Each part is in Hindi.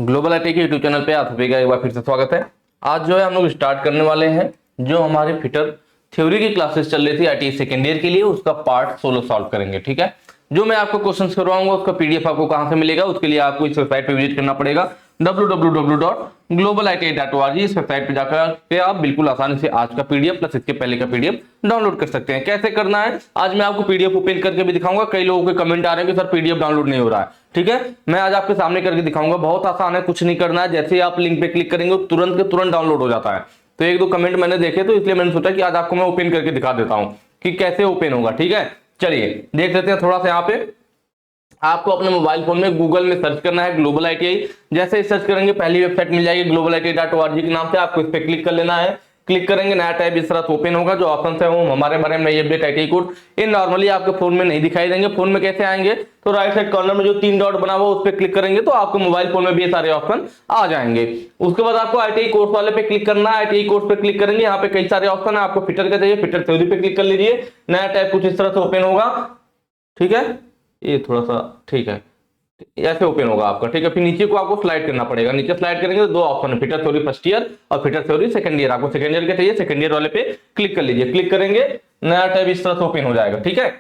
ग्लोबल आईटी के यूट्यूब चैनल पे आप सभी का एक बार फिर से स्वागत है। आज जो है हम लोग स्टार्ट करने वाले हैं जो हमारे फिटर थ्योरी की क्लासेस चल रही थी आईटी सेकेंड ईयर के लिए, उसका पार्ट 16 सॉल्व करेंगे। ठीक है, जो मैं आपको क्वेश्चंस करवाऊंगा उसका पीडीएफ आपको कहां से मिलेगा, उसके लिए आपको इस वेबसाइट पे विजिट करना पड़ेगा www.globaliti.org। इस वेबसाइट पे जाकर के आप बिल्कुल आसानी से आज का पीडीएफ प्लस इसके पहले का पीडीएफ डाउनलोड कर सकते हैं। कैसे करना है आज मैं आपको पीडीएफ ओपन करके भी दिखाऊंगा। कई लोगों के कमेंट आ रहे हैं कि सर पीडीएफ डाउनलोड नहीं हो रहा है। ठीक है, मैं आज आपके सामने करके दिखाऊंगा। बहुत आसान है, कुछ नहीं करना है। जैसे ही आप लिंक पे क्लिक करेंगे तुरंत के तुरंत डाउनलोड हो जाता है। तो एक दो कमेंट मैंने देखे तो इसलिए मैंने सोचा कि आज आपको मैं ओपन करके दिखा देता हूं कि कैसे ओपन होगा। ठीक है, चलिए देख लेते हैं। थोड़ा सा यहाँ पे आपको अपने मोबाइल फोन में गूगल में सर्च करना है ग्लोबल आईटीआई। जैसे ही सर्च करेंगे पहली वेबसाइट मिल जाएगी globaliti.org के नाम से। आपको इस पे क्लिक कर लेना है। क्लिक करेंगे नया टैब इस तरह से ओपन होगा। जो ऑप्शन है वो हमारे बारे में अपडेट आईटीआई कोड, ये नॉर्मली आपके फोन में नहीं दिखाई देंगे। फोन में कैसे आएंगे तो राइट साइड कॉर्नर में जो 3 डॉट बना हुआ उस पर क्लिक करेंगे तो आपको मोबाइल फोन में भी ये सारे ऑप्शन आ जाएंगे। उसके बाद आपको आईटीआई कोर्स वाले पे क्लिक करना है। आईटीआई कोर्स पे क्लिक करेंगे, यहाँ पे कई सारे ऑप्शन है। आपको फिटर का चाहिए, फिटर थ्योरी पे क्लिक कर लीजिए। नया टैब कुछ इस तरह से ओपन होगा। ठीक है, ये थोड़ा सा ठीक है, ऐसे ओपन होगा आपका। ठीक है, फिर नीचे को आपको स्लाइड करना पड़ेगा। नीचे स्लाइड करेंगे तो दो ऑप्शन है, फिटर थ्योरी फर्स्ट ईयर और फिटर थ्योरी सेकंड ईयर। आपको सेकंड ईयर के चाहिए, सेकंड ईयर वाले पे क्लिक कर लीजिए। क्लिक करेंगे नया टैब इस तरह से ओपन हो जाएगा। ठीक है,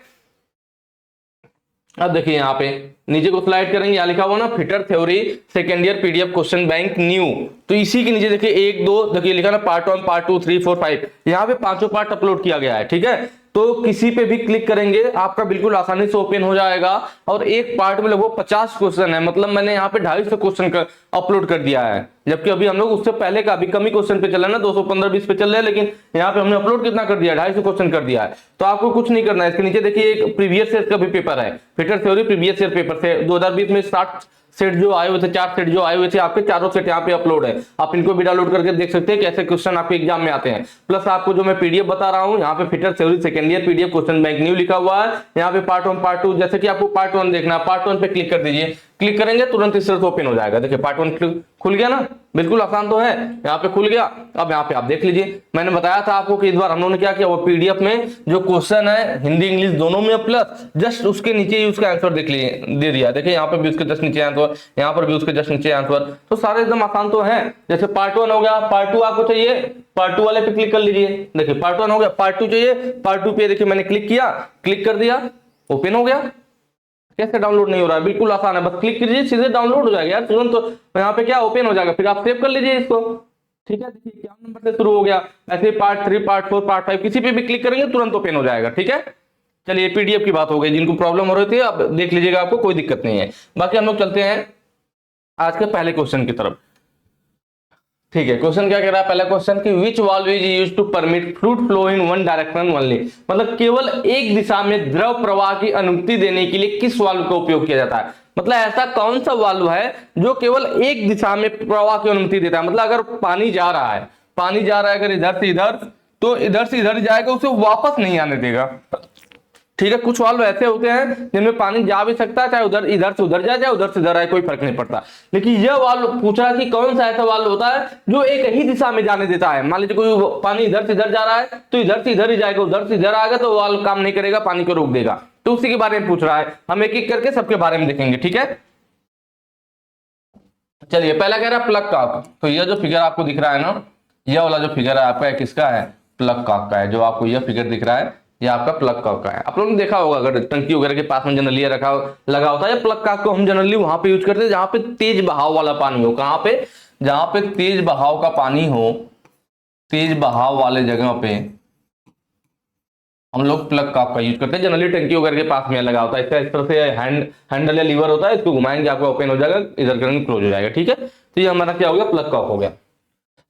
अब देखिए यहाँ पे नीचे को स्लाइड करेंगे, यहाँ लिखा हुआ ना fitter theory second year PDF question bank new. तो इसी के नीचे देखिए 1 2 देखिए लिखा ना पार्ट 1 पार्ट 2 3 4 5, यहाँ पे पांचों पार्ट अपलोड किया गया है। ठीक है, तो किसी पे भी क्लिक करेंगे आपका बिल्कुल आसानी से ओपन हो जाएगा। और एक पार्ट में लगभग 50 क्वेश्चन है, मतलब मैंने यहाँ पे 250 क्वेश्चन अपलोड कर दिया है। जबकि अभी हम लोग उससे पहले का अभी कम ही क्वेश्चन पे चल रहा है ना, 215-20 पे चल रहे हैं, लेकिन यहाँ पे हमने अपलोड कितना कर दिया, 250 क्वेश्चन कर दिया है। तो आपको कुछ नहीं करना है। इसके नीचे देखिए एक प्रीवियस ईयर का भी पेपर है, fitter theory previous year paper से 2020 में 60 सेट जो आए हुए थे, 4 सेट जो आए हुए थे आपके, चारों सेट यहाँ पे अपलोड है। आप इनको भी डाउनलोड करके देख सकते हैं कैसे क्वेश्चन आपके एग्जाम में आते हैं। प्लस आपको जो मैं पीडीएफ बता रहा हूँ, यहाँ पे fitter theory second year PDF question bank new लिखा हुआ है। यहाँ पे पार्ट 1 पार्ट 2, जैसे कि आपको पार्ट 1 देखना है, पार्ट 1 पे क्लिक कर दीजिए। क्लिक करेंगे तुरंत इस तरह से ओपन हो जाएगा। देखिए पार्ट 1 खुल गया ना, बिल्कुल आसान तो है। यहाँ पे खुल गया। अब यहाँ पे आप देख लीजिए, मैंने बताया था आपको कि इस बार हम लोगों ने क्या किया, वो पीडीएफ में जो क्वेश्चन है हिंदी इंग्लिश दोनों में प्लस जस्ट उसके नीचे ही उसका आंसर दे दिया। देखिए यहाँ पे भी उसके जस्ट नीचे आंसर, यहाँ पर भी उसके जस्ट नीचे आंसर। तो सारे एकदम आसान तो है। जैसे पार्ट 1 हो गया, पार्ट 2 आपको चाहिए, पार्ट 2 वाले पे क्लिक कर लीजिए। देखिए पार्ट 1 हो गया, पार्ट 2 चाहिए, पार्ट 2 पे देखिए मैंने क्लिक किया, क्लिक कर दिया, ओपन हो गया। कैसे डाउनलोड नहीं हो रहा है, बिल्कुल आसान है, बस क्लिक कीजिए सीधे डाउनलोड हो जाएगा यार तुरंत। तो यहाँ पे क्या ओपन हो जाएगा, फिर आप सेव कर लीजिए इसको। ठीक है, देखिए क्या नंबर से शुरू हो गया, ऐसे पार्ट 3 पार्ट 4 पार्ट 5 किसी पे भी क्लिक करेंगे तुरंत ओपन हो जाएगा। ठीक है, चलिए पीडीएफ की बात हो गई। जिनको प्रॉब्लम हो रही थी आप देख लीजिएगा, आपको कोई दिक्कत नहीं है। बाकी हम लोग चलते हैं आज के पहले क्वेश्चन की तरफ। ठीक है, क्वेश्चन क्या कह रहा है पहला क्वेश्चन कि which valve is used to permit fluid flow in one direction only. मतलब केवल एक दिशा में द्रव प्रवाह की अनुमति देने के लिए किस वाल्व का उपयोग किया जाता है। मतलब ऐसा कौन सा वाल्व है जो केवल एक दिशा में प्रवाह की अनुमति देता है। मतलब अगर पानी जा रहा है, पानी जा रहा है अगर इधर से इधर, तो इधर से इधर जाएगा, उसे वापस नहीं आने देगा। ठीक है, कुछ वाल्व ऐसे होते हैं जिनमें पानी जा भी सकता है, चाहे उधर इधर से उधर जाए चाहे उधर से इधर आए, कोई फर्क नहीं पड़ता। लेकिन यह वाल्व पूछ रहा है कि कौन सा ऐसा वाल्व होता है जो एक ही दिशा में जाने देता है। मान लीजिए कोई पानी इधर से इधर जा रहा है तो इधर से इधर ही जाएगा, उधर से इधर आएगा तो वाल्व काम नहीं करेगा, पानी को रोक देगा। तो उसी के बारे में पूछ रहा है। हम एक एक करके सबके बारे में देखेंगे। ठीक है, चलिए पहला कह रहा है प्लग कॉक। तो यह जो फिगर आपको दिख रहा है ना, यह वाला जो फिगर है आपका किसका है, प्लग कॉक का है। जो आपको यह फिगर दिख रहा है ये आपका प्लग कॉक का है। आप लोगों ने देखा होगा अगर टंकी वगैरह के पास में जनरली लगा होता है। प्लग कॉक को हम जनरली वहां पे यूज करते हैं जहां पे तेज बहाव वाला पानी हो। कहां पे, जहां पे तेज बहाव का पानी हो, तेज बहाव वाले जगह पे हम लोग प्लग कॉक का यूज करते हैं। जनरली टंकी वगैरह के पास में लगा होता है। इस तरह से हैंडल या लीवर होता है, इसको घुमाएंगे आपको ओपन हो जाएगा, इधर करेंगे क्लोज हो जाएगा। ठीक है, तो ये हमारा क्या हो गया, प्लग कॉक हो गया।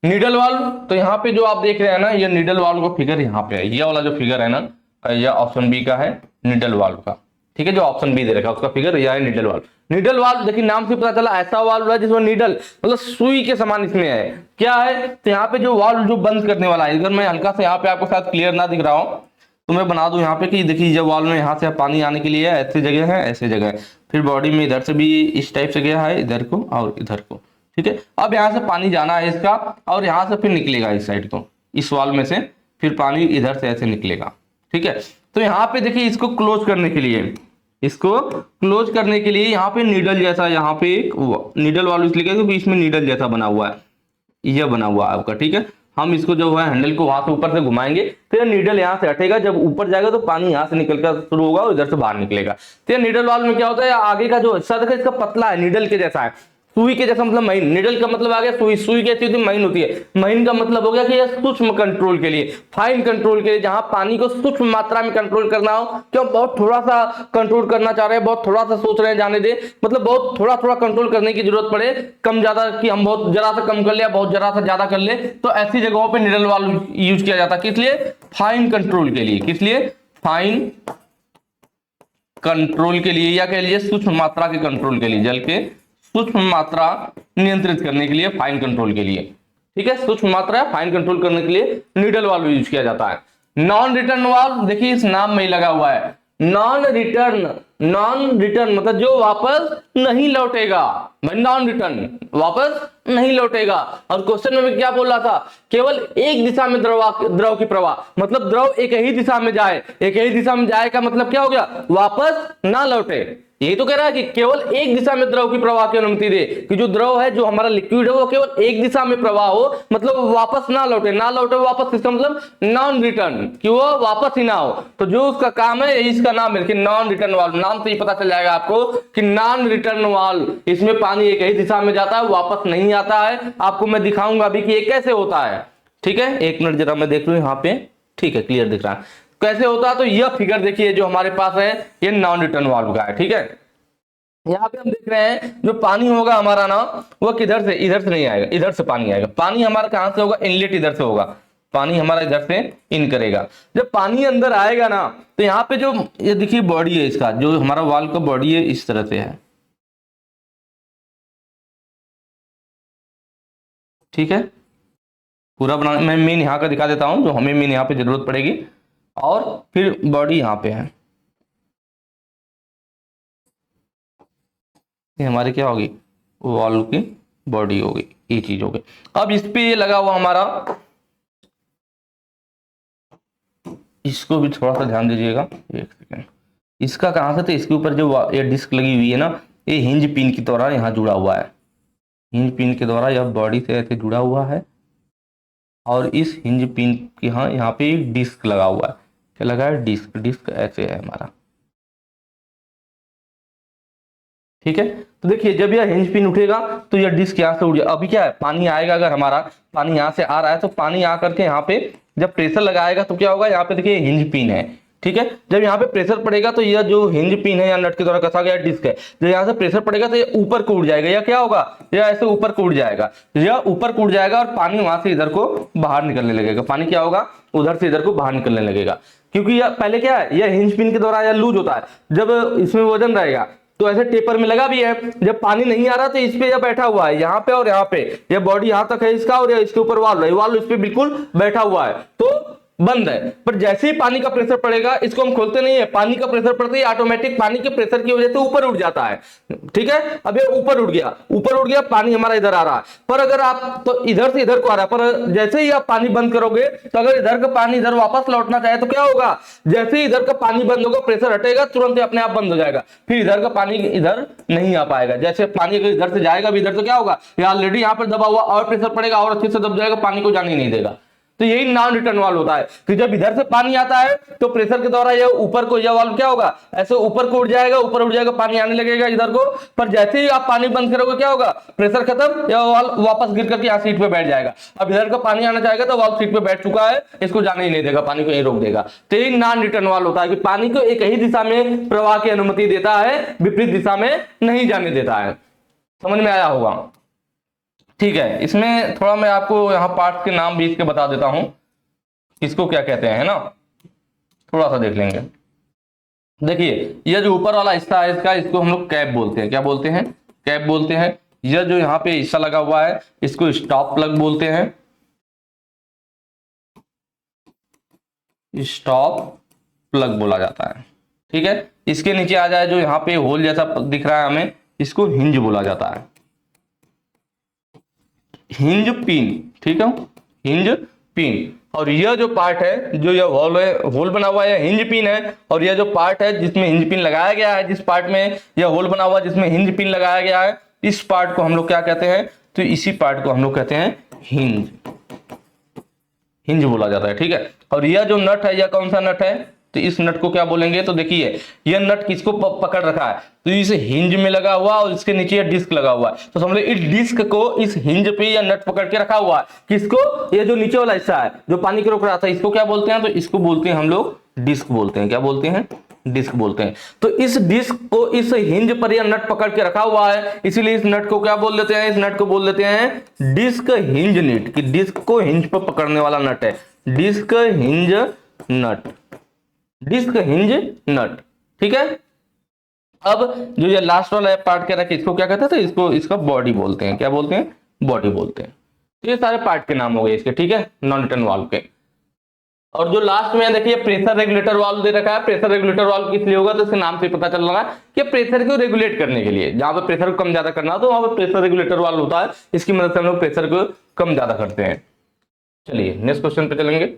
नीडल वाल्व, तो यहाँ पे जो आप देख रहे हैं ना, ये नीडल वाल्व का फिगर यहाँ पे है। ये वाला जो फिगर है ना, यह ऑप्शन बी का है नीडल वाल्व का। ठीक है, जो ऑप्शन बी दे रखा है उसका फिगर यह है नीडल वाल्व। नीडल वाल्व देखिए नाम से पता चला ऐसा वाल्व है जिसमें नीडल मतलब सुई के समान इसमें है। क्या है, तो यहाँ पे जो वाल्व जो बंद करने वाला है, अगर मैं हल्का से यहाँ पे आपको शायद क्लियर ना दिख रहा हूँ तो मैं बना दूं यहाँ पे कि देखिए जब वाल्व में यहाँ से पानी आने के लिए ऐसी जगह है, ऐसे जगह है, फिर बॉडी में इधर से भी इस टाइप से गया है, इधर को और इधर को। ठीक है, अब यहाँ से पानी जाना है इसका और यहाँ से फिर निकलेगा इस साइड को, इस वाल्व में से फिर पानी इधर से ऐसे निकलेगा। ठीक है, तो यहाँ पे देखिए इसको क्लोज करने के लिए इसको क्लोज करने के लिए यहाँ पे नीडल जैसा, यहाँ पे एक नीडल वाल्व इसलिए कहते हैं क्योंकि इसमें नीडल जैसा बना हुआ है, यह बना हुआ है आपका, ठीक है। हम इसको जो है हैंडल को वहां से ऊपर से घुमाएंगे तो यह नीडल यहाँ से हटेगा, जब ऊपर जाएगा तो पानी यहाँ से निकलकर शुरू होगा और इधर से बाहर निकलेगा। तो यह नीडल वाल्व में क्या होता है, आगे का जो हिस्सा देखा इसका पतला है, नीडल के जैसा है, सुई के जैसा, मतलब महीन। निडल का मतलब आ गया सुई, सुई कैसी होती है, महीन होती है। महीन का मतलब हो गया कि यह सूक्ष्म कंट्रोल के लिए, फाइन कंट्रोल के लिए, जहां पानी को सूक्ष्म मात्रा में कंट्रोल करना हो। क्यों, बहुत थोड़ा सा कंट्रोल करना चाह रहे हैं, बहुत थोड़ा सा सोच रहे हैं जाने दे, मतलब बहुत थोड़ा थोड़ा कंट्रोल करने की जरूरत पड़े, कम ज्यादा कि हम बहुत जरा सा कम कर ले, बहुत जरा सा ज्यादा कर ले, तो ऐसी जगहों पर निडल वाल्व यूज किया जाता है। किस लिए, फाइन कंट्रोल के लिए। किस लिए, फाइन कंट्रोल के लिए, या कह लीजिए सूक्ष्म मात्रा के कंट्रोल के लिए, जल के सूक्ष्म मात्रा नियंत्रित करने के लिए, फाइन कंट्रोल के लिए, ठीक है। सूक्ष्म मात्रा फाइन कंट्रोल करने के लिए नीडल वाल्व यूज किया जाता है। नॉन रिटर्न वाल्व, देखिए इस नाम में ही लगा हुआ है, नॉन रिटर्न। नॉन रिटर्न मतलब जो वापस नहीं लौटेगा, नॉन रिटर्न वापस नहीं लौटेगा। और क्वेश्चन में भी क्या बोल रहा था, केवल एक दिशा में द्रव की प्रवाह, मतलब द्रव एक ही दिशा में जाए, एक ही दिशा में जाए का मतलब क्या हो गया, वापस ना लौटे। यही तो कह रहा है कि केवल एक दिशा में द्रव की प्रवाह की अनुमति दे, कि जो द्रव है, जो हमारा लिक्विड है, वो केवल एक दिशा में प्रवाह हो, मतलब वापस ना लौटे। ना लौटे वापस, इसका मतलब नॉन रिटर्न, कि वो वापस ही ना हो। तो जो उसका काम है, इसका नाम है कि नॉन रिटर्न वाल्व। नाम से ही पता चल जाएगा आपको कि नॉन रिटर्न वाल्व, इसमें पानी एक ही दिशा में जाता है, वापस नहीं आता है। आपको मैं दिखाऊंगा अभी कि ये कैसे होता है, ठीक है। एक मिनट जरा मैं देख लूं यहाँ पे, ठीक है, क्लियर दिख रहा है कैसे होता है। तो यह फिगर देखिए जो हमारे पास है, ये नॉन रिटर्न वाल्व का है, ठीक है। यहाँ पे हम देख रहे हैं जो पानी होगा हमारा ना, वो किधर से, इधर से नहीं आएगा, इधर से पानी आएगा। पानी हमारा कहां से होगा, इनलेट इधर से होगा, पानी हमारा इधर से इन करेगा। जब पानी अंदर आएगा ना, तो यहाँ पे जो ये देखिए बॉडी है इसका, जो हमारा वाल्व का बॉडी है, इस तरह से है, ठीक है। पूरा बना मैं मेन यहाँ का दिखा देता हूं, जो हमें मेन यहाँ पे जरूरत पड़ेगी, और फिर बॉडी यहाँ पे है। ये हमारी क्या होगी, वाल्व की बॉडी होगी, ये चीज होगी। अब इस पे ये लगा हुआ हमारा, इसको भी थोड़ा सा ध्यान दीजिएगा, एक सेकेंड। इसका कहां से, तो इसके ऊपर जो ये डिस्क लगी हुई है ना, ये हिंज पिन के द्वारा यहाँ जुड़ा हुआ है। हिंज पिन के द्वारा यह बॉडी से ऐसे जुड़ा हुआ है, और इस हिंज पिन के यहाँ पे एक डिस्क लगा हुआ है। क्या लगा है, डिस्क। डिस्क ऐसे है हमारा, ठीक है। तो देखिए जब यह हिंज पिन उठेगा तो यह डिस्क यहाँ से उठ जाए। अभी क्या है, पानी आएगा, अगर हमारा पानी यहाँ से आ रहा है, तो पानी आकर के यहाँ पे जब प्रेशर लगाएगा तो क्या होगा, यहाँ पे देखिए हिंज पिन है, ठीक है। जब यहाँ पे प्रेशर पड़ेगा तो यह जो हिंज पिन है या नट के द्वारा कसा गया डिस्क है, जब यहाँ से प्रेशर पड़ेगा तो यह ऊपर को उड़ जाएगा। या क्या होगा, यह ऐसे ऊपर को उड़ जाएगा, यह ऊपर को उड़ जाएगा, और पानी वहां से इधर को बाहर निकलने लगेगा। पानी क्या होगा, उधर से इधर को बाहर निकलने लगेगा, क्योंकि यह पहले क्या है, यह हिंज पिन के द्वारा यह लूज होता है। जब इसमें वजन रहेगा तो ऐसे टेपर में लगा भी है, जब पानी नहीं आ रहा तो इस पे यह बैठा हुआ है, यहाँ पे और यहाँ पे, यह बॉडी यहाँ तक है इसका, और इसके ऊपर वाल्व है, वाल्व इस पे बिल्कुल बैठा हुआ है, तो बंद है। पर जैसे ही पानी का प्रेशर पड़ेगा, इसको हम खोलते नहीं है, पानी का प्रेशर पड़ते ही ऑटोमेटिक पानी के प्रेशर की वजह से ऊपर उठ जाता है, ठीक है। अब ये ऊपर उठ गया, ऊपर उठ गया, पानी हमारा इधर आ रहा है। पर अगर आप, तो इधर से इधर को आ रहा है, पर जैसे ही आप पानी बंद करोगे, तो अगर इधर का पानी इधर वापस लौटना चाहे तो क्या होगा, जैसे ही इधर का पानी बंद होगा, प्रेशर हटेगा, तुरंत ही अपने आप बंद हो जाएगा, फिर इधर का पानी इधर नहीं आ पाएगा। जैसे पानी अगर इधर से जाएगा भी, इधर से क्या होगा, ये ऑलरेडी यहाँ पर दबा हुआ, और प्रेशर पड़ेगा और अच्छे से दब जाएगा, पानी को जाने ही नहीं देगा। तो यही नॉन रिटर्न वाल्व होता है कि जब इधर से पानी आता है तो प्रेशर के द्वारा यह ऊपर को, यह वाल्व क्या होगा, ऐसे ऊपर को उठ जाएगा, ऊपर उठ जाएगा, पानी आने लगेगा इधर को। पर जैसे ही आप पानी बंद करोगे क्या होगा, प्रेशर खत्म, यह वाल्व वापस गिर करके यहाँ सीट पे बैठ जाएगा। अब इधर का पानी आना चाहेगा तो वाल्व सीट पे बैठ चुका है, इसको जाने ही नहीं देगा, पानी को यही रोक देगा। तो यही नॉन रिटर्न वाल्व होता है कि पानी को एक ही दिशा में प्रवाह की अनुमति देता है, विपरीत दिशा में नहीं जाने देता है। समझ में आया होगा, ठीक है। इसमें थोड़ा मैं आपको यहाँ पार्ट के नाम भी इसके बता देता हूं, इसको क्या कहते हैं ना, थोड़ा सा देख लेंगे। देखिए यह जो ऊपर वाला हिस्सा है इसका, इसको हम लोग कैप बोलते हैं। क्या बोलते हैं, कैप बोलते हैं। यह जो यहाँ पे हिस्सा लगा हुआ है, इसको स्टॉप प्लग बोलते हैं, स्टॉप प्लग बोला जाता है, ठीक है। इसके नीचे आ जाए जो यहाँ पे होल जैसा दिख रहा है हमें, इसको हिंज बोला जाता है, हिंज पिन, ठीक है, हिंज पिन। और यह जो पार्ट है, जो यह होल है, होल बना हुआ है, हिंज पिन है, और यह जो पार्ट है जिसमें हिंज पिन लगाया गया है, जिस पार्ट में यह होल बना हुआ है जिसमें हिंज पिन लगाया गया है, इस पार्ट को हम लोग क्या कहते हैं, तो इसी पार्ट को हम लोग कहते हैं हिंज, हिंज बोला जाता है। ठीक है, और यह जो नट है, यह कौन सा नट है, तो इस नट को क्या बोलेंगे, तो देखिए यह नट किसको पकड़ रखा है, तो इस हिंज में लगा हुआ और इसके नीचे यह डिस्क लगा हुआ है, तो समझ लो इस डिस्क को इस हिंज पे या नट पकड़ के रखा हुआ है, किसको, ये जो नीचे वाला हिस्सा है जो पानी को रोक रहा था, इसको क्या बोलते हैं, तो इसको बोलते हैं हम लोग डिस्क बोलते हैं, क्या बोलते हैं, डिस्क बोलते हैं। तो इस डिस्क को इस हिंज पर यह नट पकड़ के रखा हुआ है, इसीलिए इस नट को क्या बोल देते हैं, इस नट को बोल देते हैं डिस्क हिंज नट, कि डिस्क को हिंज पर पकड़ने वाला नट है, डिस्क हिंज नट, डिस्क हिंज नट। ठीक है, अब जो ये लास्ट वाला पार्ट कह रहा है इसको क्या कहते हैं, इसको इसका बॉडी बोलते हैं, क्या बोलते हैं, बॉडी बोलते हैं। तो ये सारे पार्ट के नाम हो गए इसके। ठीक है, नॉन रिटर्न वाल्व के। और जो लास्ट में देखिए प्रेशर रेगुलेटर वाल्व दे रखा है, प्रेशर रेगुलेटर वाल्व किस लिए होगा, तो इसके नाम से पता चल रहा है कि प्रेशर को रेगुलेट करने के लिए, जहां पे प्रेशर को कम ज्यादा करना हो तो वहां पे प्रेशर रेगुलेटर वाल्व होता है, इसकी मदद से हम लोग प्रेशर को कम ज्यादा करते हैं। चलिए नेक्स्ट क्वेश्चन पे चलेंगे।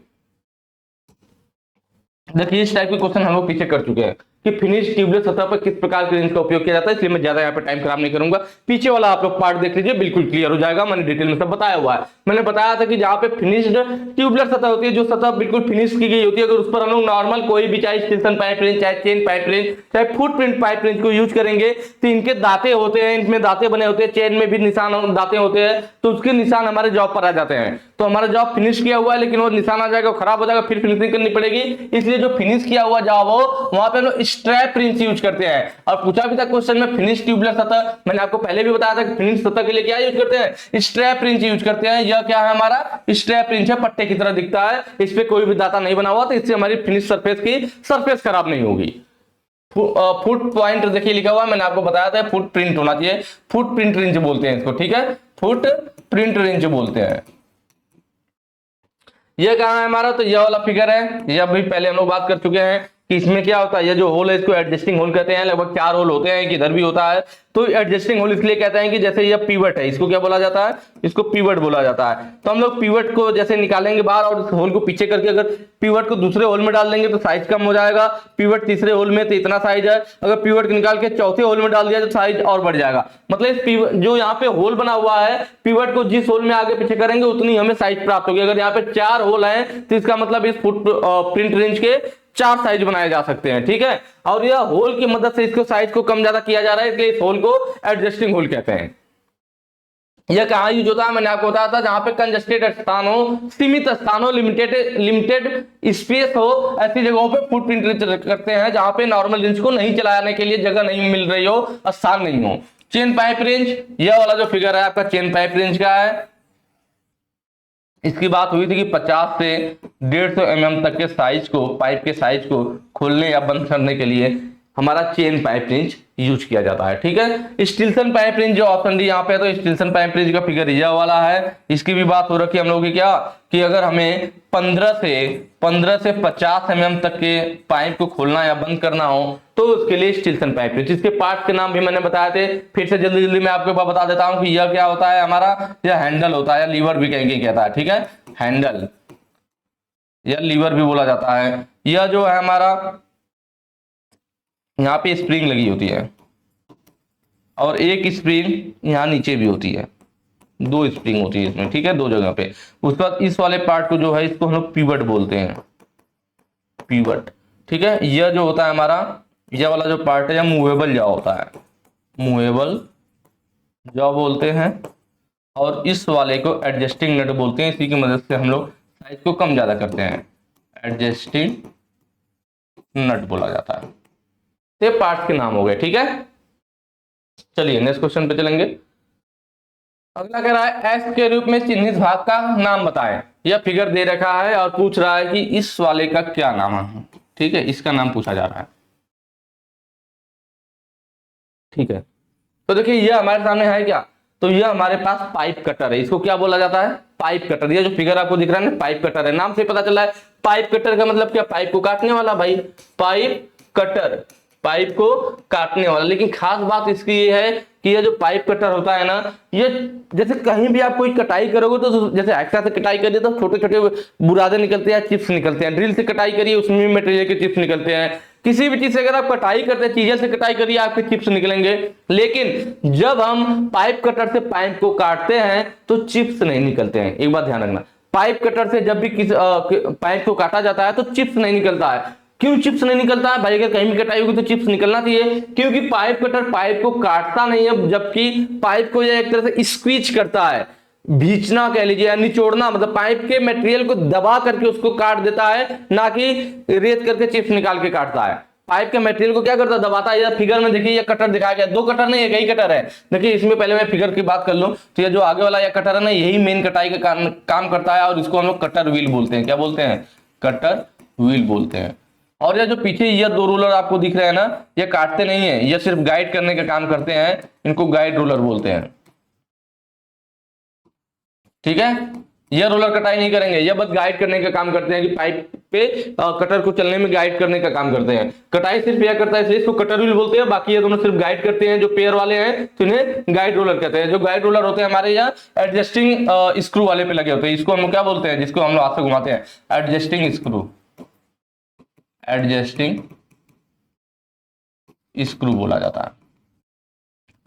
देखिए इस टाइप के क्वेश्चन हम लोग पीछे कर चुके हैं कि फिनिश ट्यूबलेस सतह पर किस प्रकार के रेंज का उपयोग किया जाता है, इसलिए मैं ज्यादा यहाँ पे टाइम खराब नहीं करूंगा। पीछे वाला आप लोग पार्ट देख लीजिए, बिल्कुल क्लियर हो जाएगा, मैंने डिटेल में सब बताया हुआ है। मैंने बताया था कि जहाँ पे फिनिश्ड ट्यूबलेस सतह होती है, जो सतह बिल्कुल फिनिश की गई होती है, अगर उस पर हम लोग नॉर्मल कोई भी चाहे स्टेशन पाइप रेंज, चाहे चेन पाइप रेंज, चाहे फुटप्रिंट पाइप रेंज को यूज करेंगे, तो इनके दांते होते हैं, इनमें दांते बने होते हैं, चेन में भी निशान दांते होते हैं, तो उसके निशान हमारे जॉब पर आ जाते हैं। तो हमारा जॉब फिनिश किया हुआ है लेकिन वो निशान आ जाएगा, खराब हो जाएगा, फिर फिनिशिंग करनी पड़ेगी, इसलिए जो फिनिश किया हुआ जॉब हो वहां पे हम लोग स्ट्रैप रिंच यूज करते हैं। और पूछा भी था क्वेश्चन में फिनिश ट्यूबलेस सतह, मैंने आपको पहले भी बताया था कि फिनिश सतह के लिए क्या यूज करते हैं, स्ट्रैप रिंच यूज करते हैं। यह क्या है, हमारा स्ट्रैप रिंच है, पट्टे की तरह दिखता है, इस पे कोई भी दाता नहीं बना हुआ, तो इससे हमारी फिनिश सरफेस की सरफेस खराब नहीं होगी। फुट पॉइंट देखिए लिखा हुआ है, मैंने आपको बताया था फुट प्रिंट होना चाहिए, फुट प्रिंट रिंच बोलते हैं इसको। ठीक है, फुट प्रिंट रिंच बोलते हैं। ये कहां है हमारा, तो ये वाला फिगर है, ये अभी पहले हम लोग बात कर चुके हैं कि इसमें क्या होता है, ये जो होल है इसको एडजस्टिंग होल कहते हैं। लगभग 4 होल होते हैं, कि इधर भी होता है, तो एडजस्टिंग होल इसलिए कहते हैं कि जैसे ये पिवट है, इसको क्या बोला जाता है, इसको पिवट बोला जाता है। तो हम लोग पिवट को जैसे निकालेंगे बाहर और इस होल को पीछे करके अगर पिवट को दूसरे होल में डाल देंगे तो साइज कम हो जाएगा, पिवट तीसरे होल में तो इतना साइज है, अगर पिवट को निकाल के चौथे होल में डाल दिया तो साइज और बढ़ जाएगा। मतलब इस जो यहाँ पे होल बना हुआ है, पिवट को जिस होल में आगे पीछे करेंगे उतनी हमें साइज प्राप्त होगी। अगर यहाँ पे 4 होल है तो इसका मतलब इस फुट प्रिंट रेंज के 4 साइज बनाए जा सकते हैं। ठीक है, और यह होल की मदद से इसको साइज को कम ज्यादा किया जा रहा है, इसलिए इस होल को एडजस्टिंग होल कहते हैं। यह कहां यूज होता है, मैंने आपको बताया था, जहां पे कंजस्टेड स्थान हो, सीमित स्थान हो, लिमिटेड स्पेस हो, ऐसी जगहों पे फुटप्रिंट रेंज करते हैं, जहां पे नॉर्मल रेंज को नहीं चलाने के लिए जगह नहीं मिल रही हो, स्थान नहीं हो। चेन पाइप रेंज, यह वाला जो फिगर है आपका चेन पाइप रेंज का है। इसकी बात हुई थी कि 50 से 150 mm तक के साइज को, पाइप के साइज को खोलने या बंद करने के लिए हमारा चेन पाइप रेंज यूज किया जाता है। ठीक है, स्टील्सन पाइप रेंज जो ऑप्शन दी यहाँ पे, तो स्टील्सन पाइप रेंज का फिगर यह वाला है। इसकी भी बात हो रखी है हम लोगों की क्या, कि अगर हमें 15 से 50 mm तक के पाइप को खोलना या बंद करना हो तो उसके लिए स्टील्सन पाइप रेंज। इसके पार्ट के नाम भी मैंने बताए थे, फिर से जल्दी जल्दी मैं आपको बता देता हूं कि यह क्या होता है हमारा, यह हैंडल होता है, या लीवर भी कहेंगे कहता है। ठीक है, हैंडल या लीवर भी बोला जाता है। यह जो है हमारा, यहाँ पे स्प्रिंग लगी होती है और एक स्प्रिंग यहाँ नीचे भी होती है, 2 स्प्रिंग होती है इसमें। ठीक है, 2 जगह पे। उसके बाद इस वाले पार्ट को जो है इसको हम लोग पिवट बोलते हैं, पिवट। ठीक है, यह जो होता है हमारा, यह वाला जो पार्ट है, यह मूवेबल जॉ होता है, मूवेबल जॉ बोलते हैं। और इस वाले को एडजस्टिंग नट बोलते हैं, इसी की मदद से हम लोग साइज को कम ज्यादा करते हैं, एडजस्टिंग नट बोला जाता है। ये पार्ट्स के नाम हो गए। ठीक है, चलिए नेक्स्ट क्वेश्चन पे चलेंगे। अगला कह रहा है एस के रूप में चिन्हित भाग का नाम बताएं। यह फिगर दे रखा है और पूछ रहा है कि इस वाले का क्या नाम है। ठीक है, इसका नाम पूछा जा रहा है। ठीक है, तो देखिए यह हमारे सामने है क्या, तो यह हमारे पास पाइप कटर है। इसको क्या बोला जाता है, पाइप कटर। ये जो फिगर आपको दिख रहा है ना, पाइप कटर है, नाम से पता चला है। पाइप कटर का मतलब क्या, पाइप को काटने वाला भाई, पाइप कटर। पाइप को काटने वाला। लेकिन खास बात इसकी ये है कि ये जो पाइप कटर होता है ना, ये जैसे कहीं भी आप कोई कटाई करोगे तो जैसे एक्स्ट्रा से कटाई करिए तो छोटे छोटे बुरादे निकलते हैं, चिप्स निकलते हैं। ड्रिल से कटाई करिए उसमें भी मटेरियल के चिप्स निकलते हैं। किसी भी चीज से अगर आप कटाई करते हैं, चीजें से कटाई करिए, आपके चिप्स निकलेंगे। लेकिन जब हम पाइप कटर से पाइप को काटते हैं तो चिप्स नहीं निकलते हैं। एक बात ध्यान रखना, पाइप कटर से जब भी पाइप को काटा जाता है तो चिप्स नहीं निकलता है। क्यों चिप्स नहीं निकलता है भाई? अगर कहीं भी कटाई होगी तो चिप्स निकलना चाहिए, क्योंकि पाइप कटर पाइप को काटता नहीं है, जबकि पाइप को यह एक तरह से स्क्वीज करता है, भींचना कह लीजिए या निचोड़ना, मतलब पाइप के मटेरियल को दबा करके उसको काट देता है, ना कि रेत करके चिप्स निकाल के काटता है। पाइप के मटेरियल को क्या करता है? दबाता है। या फिगर में देखिए, ये कटर दिखाया गया, 2 कटर नहीं, एक ही कटर है। देखिए इसमें पहले मैं फिगर की बात कर लूं तो ये जो आगे वाला ये कटर है ना, यही मेन कटाई का काम करता है, और इसको हम लोग कटर व्हील बोलते हैं। क्या बोलते हैं? कटर व्हील बोलते हैं। और ये जो पीछे ये 2 रोलर आपको दिख रहे हैं ना, ये काटते नहीं है, ये सिर्फ गाइड करने का काम करते हैं। इनको गाइड रोलर बोलते हैं। ठीक है, ये रोलर कटाई नहीं करेंगे, ये बस गाइड करने का काम करते हैं कि पाइप पे कटर को चलने में गाइड करने का काम करते हैं। कटाई सिर्फ यह करता है, इसलिए इसको कटर व्हील बोलते हैं। बाकी ये दोनों सिर्फ गाइड करते हैं। जो पेयर वाले हैं तो इन्हें गाइड रोलर कहते हैं। जो गाइड रोलर होते हैं हमारे यहाँ एडजस्टिंग स्क्रू वाले पे लगे होते हैं। इसको हम क्या बोलते हैं? जिसको हम लोग हाथ से घुमाते हैं, एडजस्टिंग स्क्रू, एडजस्टिंग स्क्रू बोला जाता है।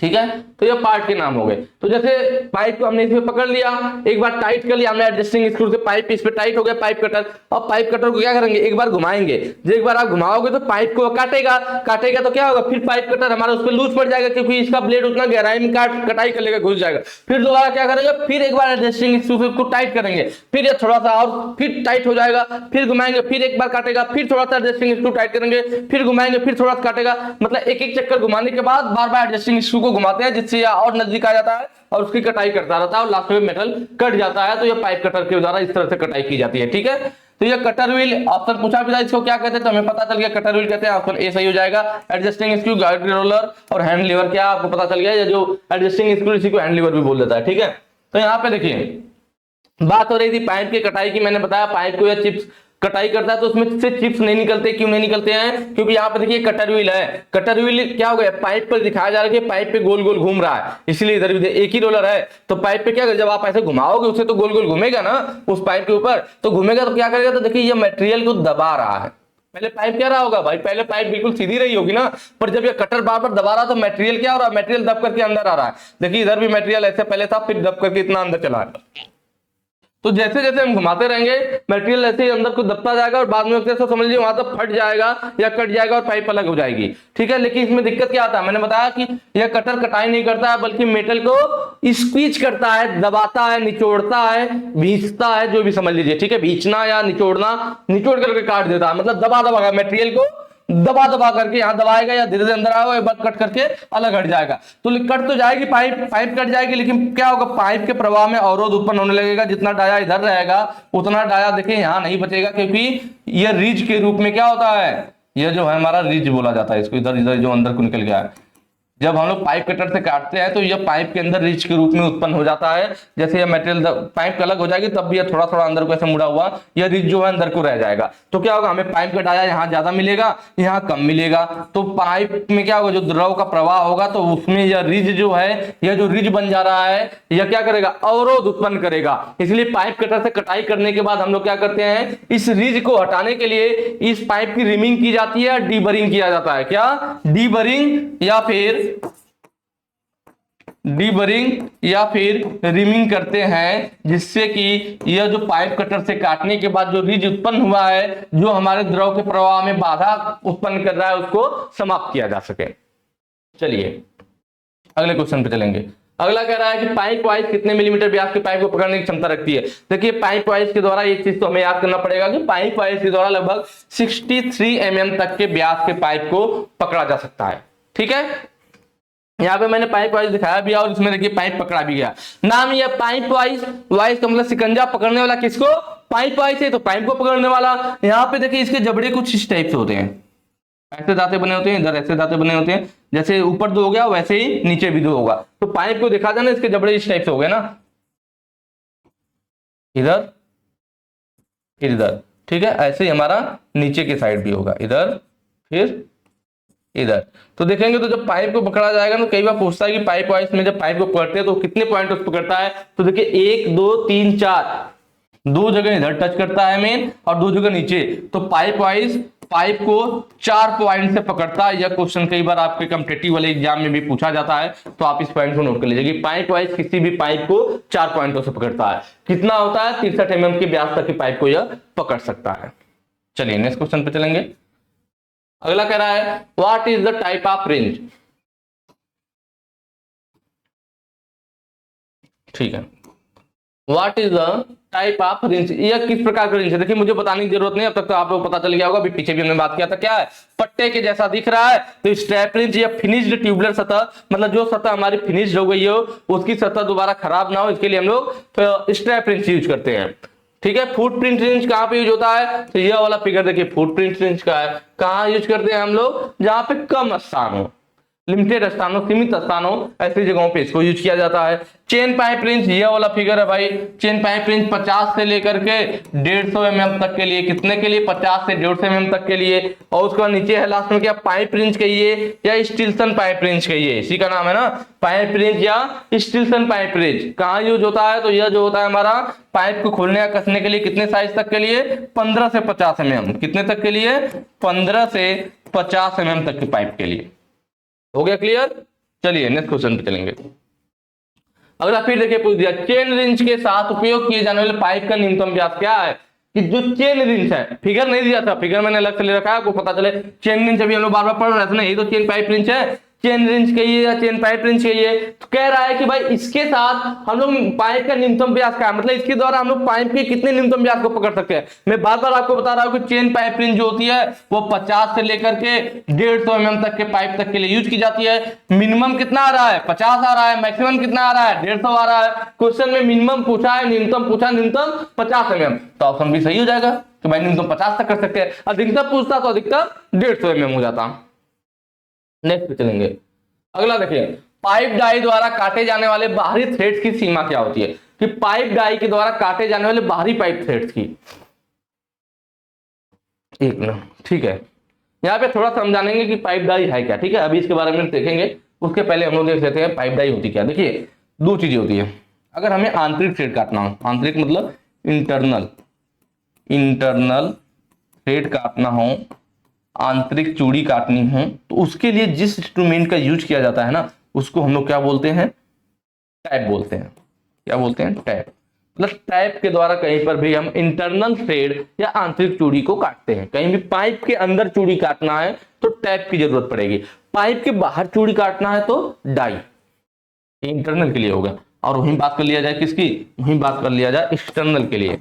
ठीक है, तो ये पार्ट के नाम हो गए। तो जैसे पाइप को हमने इसमें पकड़ लिया, एक बार टाइट कर लिया हमने एडजस्टिंग स्क्रू से, पाइप इस पे टाइट हो गया पाइप कटर। अब पाइप कटर को क्या करेंगे? एक बार घुमाएंगे। जब एक बार आप घुमाओगे तो पाइप को काटेगा, काटेगा तो क्या होगा? फिर पाइप कटर हमारा उस पर लूज पड़ जाएगा, क्योंकि इसका ब्लेड उतना गहराई में कटाई कर लेगा, घुस जाएगा। फिर दोबारा क्या करेगा? फिर एक बार एडजस्टिंग स्क्रू को टाइट करेंगे, फिर ये थोड़ा सा और फिर टाइट हो जाएगा, फिर घुमाएंगे, फिर एक बार काटेगा, फिर थोड़ा सा एडजस्टिंग स्क्रू टाइट करेंगे, फिर घुमाएंगे, फिर थोड़ा सा काटेगा। मतलब एक एक चक्कर घुमाने के बाद बार बार एडजस्टिंग स्क्रू को घुमाते हैं, जिससे और नजदीक आ जाता है और उसकी कटाई करता रहता है और लास्ट में मेटल कट जाता है। तो ये पाइप कटर के द्वारा इस तरह से कटाई की जाती है। ठीक है, तो ये कटर व्हील ऑप्शन पूछा भी था, इसको क्या कहते हैं तो हमें पता चल गया, कटर व्हील कहते हैं। ऑप्शन ए सही हो जाएगा। एडजस्टिंग स्क्रू, गाइड रोलर और हैंड लीवर क्या आपको पता चल गया? ये जो एडजस्टिंग स्क्रू इसी को हैंड लीवर भी बोल देता है। ठीक है, तो यहाँ पे देखिए बात हो रही थी पाइप की कटाई की। मैंने बताया पाइप को या चिप्स कटाई करता है तो उसमें से चिप्स नहीं निकलते। क्यों नहीं निकलते हैं? क्योंकि यहाँ पे देखिए कटर व्हील है। कटर व्हील क्या हो गया? पाइप पर दिखाया जा रहा है कि पाइप पे गोल गोल घूम रहा है, इसलिए इधर भी एक ही रोलर है। तो पाइप पे क्या, जब आप ऐसे घुमाओगे उसे तो गोल गोल घूमेगा ना उस पाइप के ऊपर, तो घूमेगा तो क्या करेगा? तो देखिए ये मटेरियल को दबा रहा है। पहले पाइप क्या रहा होगा भाई? पहले पाइप बिल्कुल सीधी रही होगी ना, पर जब ये कटर बार बार दबा रहा तो मटेरियल क्या हो रहा है? मटेरियल दब करके अंदर आ रहा है। देखिए इधर भी मटेरियल ऐसे पहले था, फिर दब करके इतना अंदर चला है। तो जैसे जैसे हम घुमाते रहेंगे मटेरियल ऐसे ही अंदर को दबता जाएगा और बाद में तो समझ लीजिए वहां तक फट जाएगा या कट जाएगा और पाइप अलग हो जाएगी। ठीक है, लेकिन इसमें दिक्कत क्या आता है? मैंने बताया कि यह कटर कटाई नहीं करता है, बल्कि मेटल को स्क्वीज करता है, दबाता है, निचोड़ता है, भींचता है, जो भी समझ लीजिए। ठीक है, भींचना या निचोड़ना, निचोड़ करके काट देता है, मतलब दबा दबा मटेरियल को दबा दबा करके यहाँ दबाएगा या धीरे धीरे अंदर आएगा, एक बार कट करके अलग हट जाएगा। तो कट तो जाएगी पाइप कट जाएगी, लेकिन क्या होगा? पाइप के प्रवाह में अवरोध उत्पन्न होने लगेगा। जितना डाया इधर रहेगा उतना डाया देखिए यहाँ नहीं बचेगा, क्योंकि यह रिज के रूप में क्या होता है? यह जो है हमारा रिज बोला जाता है इसको, इधर इधर जो अंदर को निकल गया है। जब हम लोग पाइप कटर से काटते हैं तो यह पाइप के अंदर रिज के रूप में उत्पन्न हो जाता है। जैसे यह मटेरियल पाइप अलग हो जाएगी तब भी यह थोड़ा थोड़ा अंदर को ऐसे मुड़ा हुआ यह रिज जो है अंदर को रह जाएगा। तो क्या होगा? हमें पाइप का डाया यहाँ ज्यादा मिलेगा, यहाँ कम मिलेगा। तो पाइप में क्या होगा? जो द्रव का प्रवाह होगा तो उसमें यह रिज जो है, यह जो रिज बन जा रहा है, यह क्या करेगा? अवरोध उत्पन्न करेगा। इसलिए पाइप कटर से कटाई करने के बाद हम लोग क्या करते हैं? इस रिज को हटाने के लिए इस पाइप की रिमिंग की जाती है, डीबरिंग किया जाता है। क्या? डीबरिंग या फिर रिमिंग करते हैं, जिससे कि यह जो पाइप कटर से काटने के बाद जो रिज उत्पन्न हुआ है, जो हमारे द्रव के प्रवाह में बाधा उत्पन्न कर रहा है, उसको समाप्त किया जा सके। चलिए अगले क्वेश्चन पे चलेंगे। अगला कह रहा है कि पाइप वाइज कितने मिलीमीटर व्यास के पाइप को पकड़ने की क्षमता रखती है। देखिए पाइप वाइज के द्वारा एक चीज तो हमें याद करना पड़ेगा कि पाइप वाइज के द्वारा लगभग 63 mm तक के व्यास के पाइप को पकड़ा जा सकता है। ठीक है, यहाँ पे मैंने पाइप वाइज दिखाया भी और इसमें देखिए पाइप पकड़ा भी गया। नाम ये पाइप वाइज का मतलब शिकंजा पकड़ने वाला किसको? पाइप वाइज है, तो पाइप को पकड़ने वाला। यहाँ पे देखिए इसके जबड़े कुछ इस टाइप से होते हैं, ऐसे दांते बने होते हैं, इधर ऐसे दांते बने होते हैं। जैसे ऊपर 2 हो गया वैसे ही नीचे भी 2 होगा। तो पाइप को देखा जाए ना, इसके जबड़े इस टाइप से हो गए ना, इधर फिर इधर। ठीक है, ऐसे ही हमारा नीचे के साइड भी होगा, इधर फिर इधर। तो देखेंगे तो जब पाइप को पकड़ा जाएगा तो कई बार पूछता है कि पाइप वाइज में जब पाइप को पकड़ते हैं तो कितने पॉइंट उस पकड़ता है। तो देखिए 1 2 3 4, 2 जगह इधर टच करता है मेन और 2 जगह नीचे। तो पाइप वाइज पाइप को 4 पॉइंट से पकड़ता है। यह क्वेश्चन कई बार आपके कॉम्पिटिटिव वाले एग्जाम में भी पूछा जाता है, तो आप इस पॉइंट को नोट कर लीजिए कि पाइप वाइज किसी भी पाइप को 4 पॉइंटों से पकड़ता है। कितना होता है 63 mm के व्यास तक की पाइप को यह पकड़ सकता है। चलिए नेक्स्ट क्वेश्चन पे चलेंगे। अगला कह रहा है what is the type of range. ठीक है, what is the type of wrench, यह किस प्रकार का रिंच है। देखिए मुझे बताने की जरूरत नहीं, अब तक तो आप लोग पता चल गया होगा, अभी पीछे भी हमने बात किया था। क्या है, पट्टे के जैसा दिख रहा है तो स्ट्रैप रिंच या फिनिश्ड ट्यूबुलर सतह, मतलब जो सतह हमारी फिनिश्ड हो गई हो उसकी सतह दोबारा खराब ना हो, इसके लिए हम लोग स्ट्रैप रिंच यूज करते हैं। ठीक है, फुटप्रिंट रिंच कहां पे यूज होता है, तो यह वाला फिगर देखिए फुटप्रिंट रिंच का है। कहां यूज करते हैं हम लोग, जहां पे कम स्थान हो, लिमिटेड स्थानों, सीमित स्थानों, ऐसी जगहों पे इसको यूज किया जाता है। चेन पाइप रिंच, ये वाला फिगर है भाई। चेन पाइप रिंच 50 से लेकर के 150 mm तक के लिए, कितने के लिए, 50 से 150 mm तक के लिए। और उसका नीचे है लास्ट में क्या, पाइप रिंच कहिए या स्टील्सन पाइप रिंच कहिए, इसी का नाम है ना पाइप रिंच या स्टील्सन पाइप रिंच। कहाँ यूज होता है, तो यह जो होता है हमारा पाइप को खोलने या कसने के लिए, कितने साइज तक के लिए, 15 से 50 mm, कितने तक के लिए, 15 से 50 mm तक के पाइप के लिए। हो गया क्लियर। चलिए नेक्स्ट क्वेश्चन पे चलेंगे। अगला फिर देखिए पूछ दिया चेन रिंच के साथ उपयोग किए जाने वाले पाइप का न्यूनतम व्यास क्या है। कि जो चेन रिंच है, फिगर नहीं दिया था, फिगर मैंने अलग से ले रखा है, आपको पता चले। चेन रिंच अभी हम लोग बार बार पढ़ रहे थे ना, यही तो चेन पाइप रिंच है। चेन रिंच कहिए या चेन पाइप रिंच कहिए, तो कह रहा है कि भाई इसके साथ हम लोग पाइप का न्यूनतम व्यास क्या है, मतलब इसके द्वारा हम लोग पाइप के कितने न्यूनतम व्यास को पकड़ सकते हैं। मैं बार बार आपको बता रहा हूं कि चेन पाइप रिंच जो होती है वो 50 से लेकर के 150 mm तक के पाइप तक के लिए यूज की जाती है। मिनिमम कितना आ रहा है, 50 आ रहा है, मैक्सिमम कितना आ रहा है, 150 आ रहा है। क्वेश्चन में मिनिमम पूछा है, न्यूनतम पूछा, न्यूनतम 50 mm, तो ऑप्शन भी सही हो जाएगा कि भाई न्यूनतम 50 तक कर सकते हैं। अधिकतम पूछता तो अधिकतम 150 mm हो जाता। नेक्स्ट पे चलेंगे। अगला देखिए पाइप डाई द्वारा काटे जाने वाले बाहरी थ्रेड्स की सीमा क्या होती है। कि पाइप डाई के द्वारा काटे जाने वाले बाहरी पाइप थ्रेड्स की, एक मिनट, ठीक है, यहाँ पे थोड़ा समझानेंगे कि पाइप डाई है क्या। ठीक है, अभी इसके बारे में देखेंगे, उसके पहले हम लोग देख लेते हैं पाइप डाई होती क्या। देखिए 2 चीजें होती है। अगर हमें आंतरिक थ्रेड काटना हो, आंतरिक मतलब इंटरनल थ्रेड काटना हो, आंतरिक चूड़ी काटनी हो, तो उसके लिए जिस इंस्ट्रूमेंट का यूज किया जाता है ना, उसको हम लोग क्या बोलते हैं, टैप बोलते हैं। क्या बोलते हैं, टैप। मतलब टैप के द्वारा कहीं पर भी हम इंटरनल थ्रेड या आंतरिक चूड़ी को काटते हैं। कहीं भी पाइप के अंदर चूड़ी काटना है तो टैप की जरूरत पड़ेगी। पाइप के बाहर चूड़ी काटना है तो डाई, इंटरनल के लिए होगा। और वहीं बात कर लिया जाए किसकी, वहीं बात कर लिया जाए एक्सटर्नल के लिए।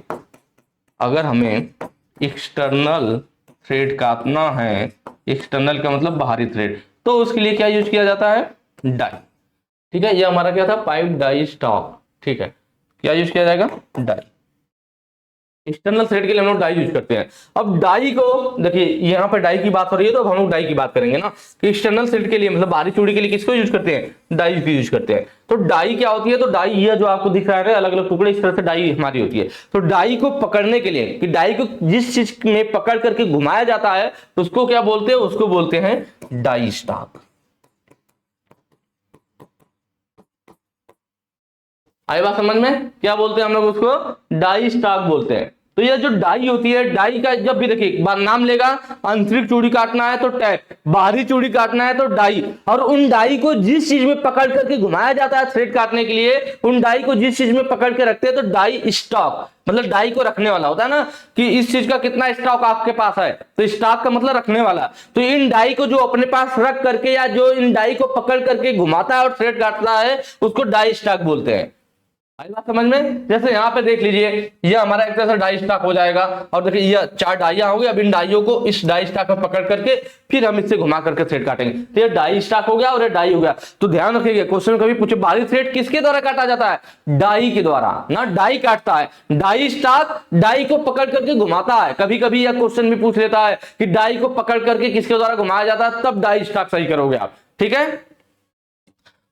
अगर हमें एक्सटर्नल थ्रेड काटना है, एक्सटर्नल का मतलब बाहरी थ्रेड, तो उसके लिए क्या यूज किया जाता है, डाई। ठीक है, ये हमारा क्या था, पाइप डाई स्टॉक। ठीक है, क्या यूज किया जाएगा, डाई। एक्सटर्नल थ्रेड के लिए हम लोग डाई यूज करते हैं। अब डाई को देखिए, यहाँ पर डाई की बात हो रही है तो हम लोग डाई की बात करेंगे ना, कि एक्सटर्नल थ्रेड के लिए मतलब बाहरी चूड़ी के लिए किसको यूज करते हैं, डाई को यूज करते हैं। तो डाई क्या होती है, तो डाई ये जो आपको दिख रहा है अलग अलग टुकड़े, इस तरह से डाई हमारी होती है। तो डाई को पकड़ने के लिए, कि डाई को जिस चीज में पकड़ करके घुमाया जाता है उसको क्या बोलते हैं, उसको बोलते हैं डाई स्टॉक। आई बात समझ में, क्या बोलते हैं हम लोग उसको, डाई स्टॉक बोलते हैं। तो ये जो डाई होती है, डाई का जब भी देखिए नाम लेगा, आंतरिक चूड़ी काटना है तो टैप, बाहरी चूड़ी काटना है तो डाई। और उन डाई को जिस चीज में पकड़ करके घुमाया जाता है थ्रेड काटने के लिए, उन डाई को जिस चीज में पकड़ के रखते हैं तो डाई स्टॉक, मतलब डाई को रखने वाला होता है ना, कि इस चीज का कितना स्टॉक आपके पास है, तो स्टॉक का मतलब रखने वाला। तो इन डाई को जो अपने पास रख करके या जो इन डाई को पकड़ करके घुमाता है और थ्रेड काटता है उसको डाई स्टॉक बोलते हैं। आई बात समझ में। जैसे यहाँ पे देख लीजिए, ये हमारा एक तरह से डाई स्टॉक हो जाएगा। और देखिए ये 4 डाइयां हो गई। अब इन डाइयों को इस डाई स्टॉक में पकड़ करके फिर हम इससे घुमा करके थ्रेड काटेंगे, तो ये डाई स्टॉक हो गया और ये डाई हो गया। तो ध्यान रखिएगा, क्वेश्चन कभी पूछे बाहरी थ्रेड किसके द्वारा काटा जाता है, डाई के द्वारा ना, डाई काटता है। डाई स्टॉक डाई को पकड़ करके घुमाता है। कभी कभी यह क्वेश्चन भी पूछ लेता है कि डाई को पकड़ करके किसके द्वारा घुमाया जाता है, तब डाई स्टॉक सही करोगे आप। ठीक है,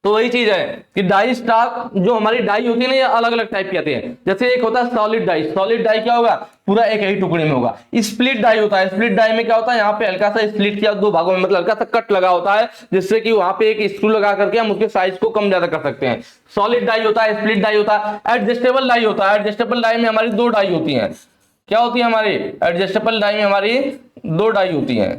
तो वही चीज है कि डाई स्टॉक जो हमारी डाई होती है ना, ये अलग अलग टाइप की आती है। जैसे एक होता है सॉलिड डाई, सॉलिड डाई क्या होगा, पूरा एक ही टुकड़े में होगा। स्प्लिट डाई होता है, स्प्लिट डाई में क्या होता है, यहाँ पे हल्का सा स्प्लिट किया दो भागों में, मतलब हल्का सा कट लगा होता है, जिससे कि वहां पे एक स्क्रू लगा करके हम उसके साइज को कम ज्यादा कर सकते हैं। सॉलिड डाई होता है, स्प्लिट डाई होता है। एडजस्टेबल डाई होता है, एडजस्टेबल डाई में हमारी दो डाई होती है। क्या होती है हमारी एडजस्टेबल डाई में, हमारी दो डाई होती है।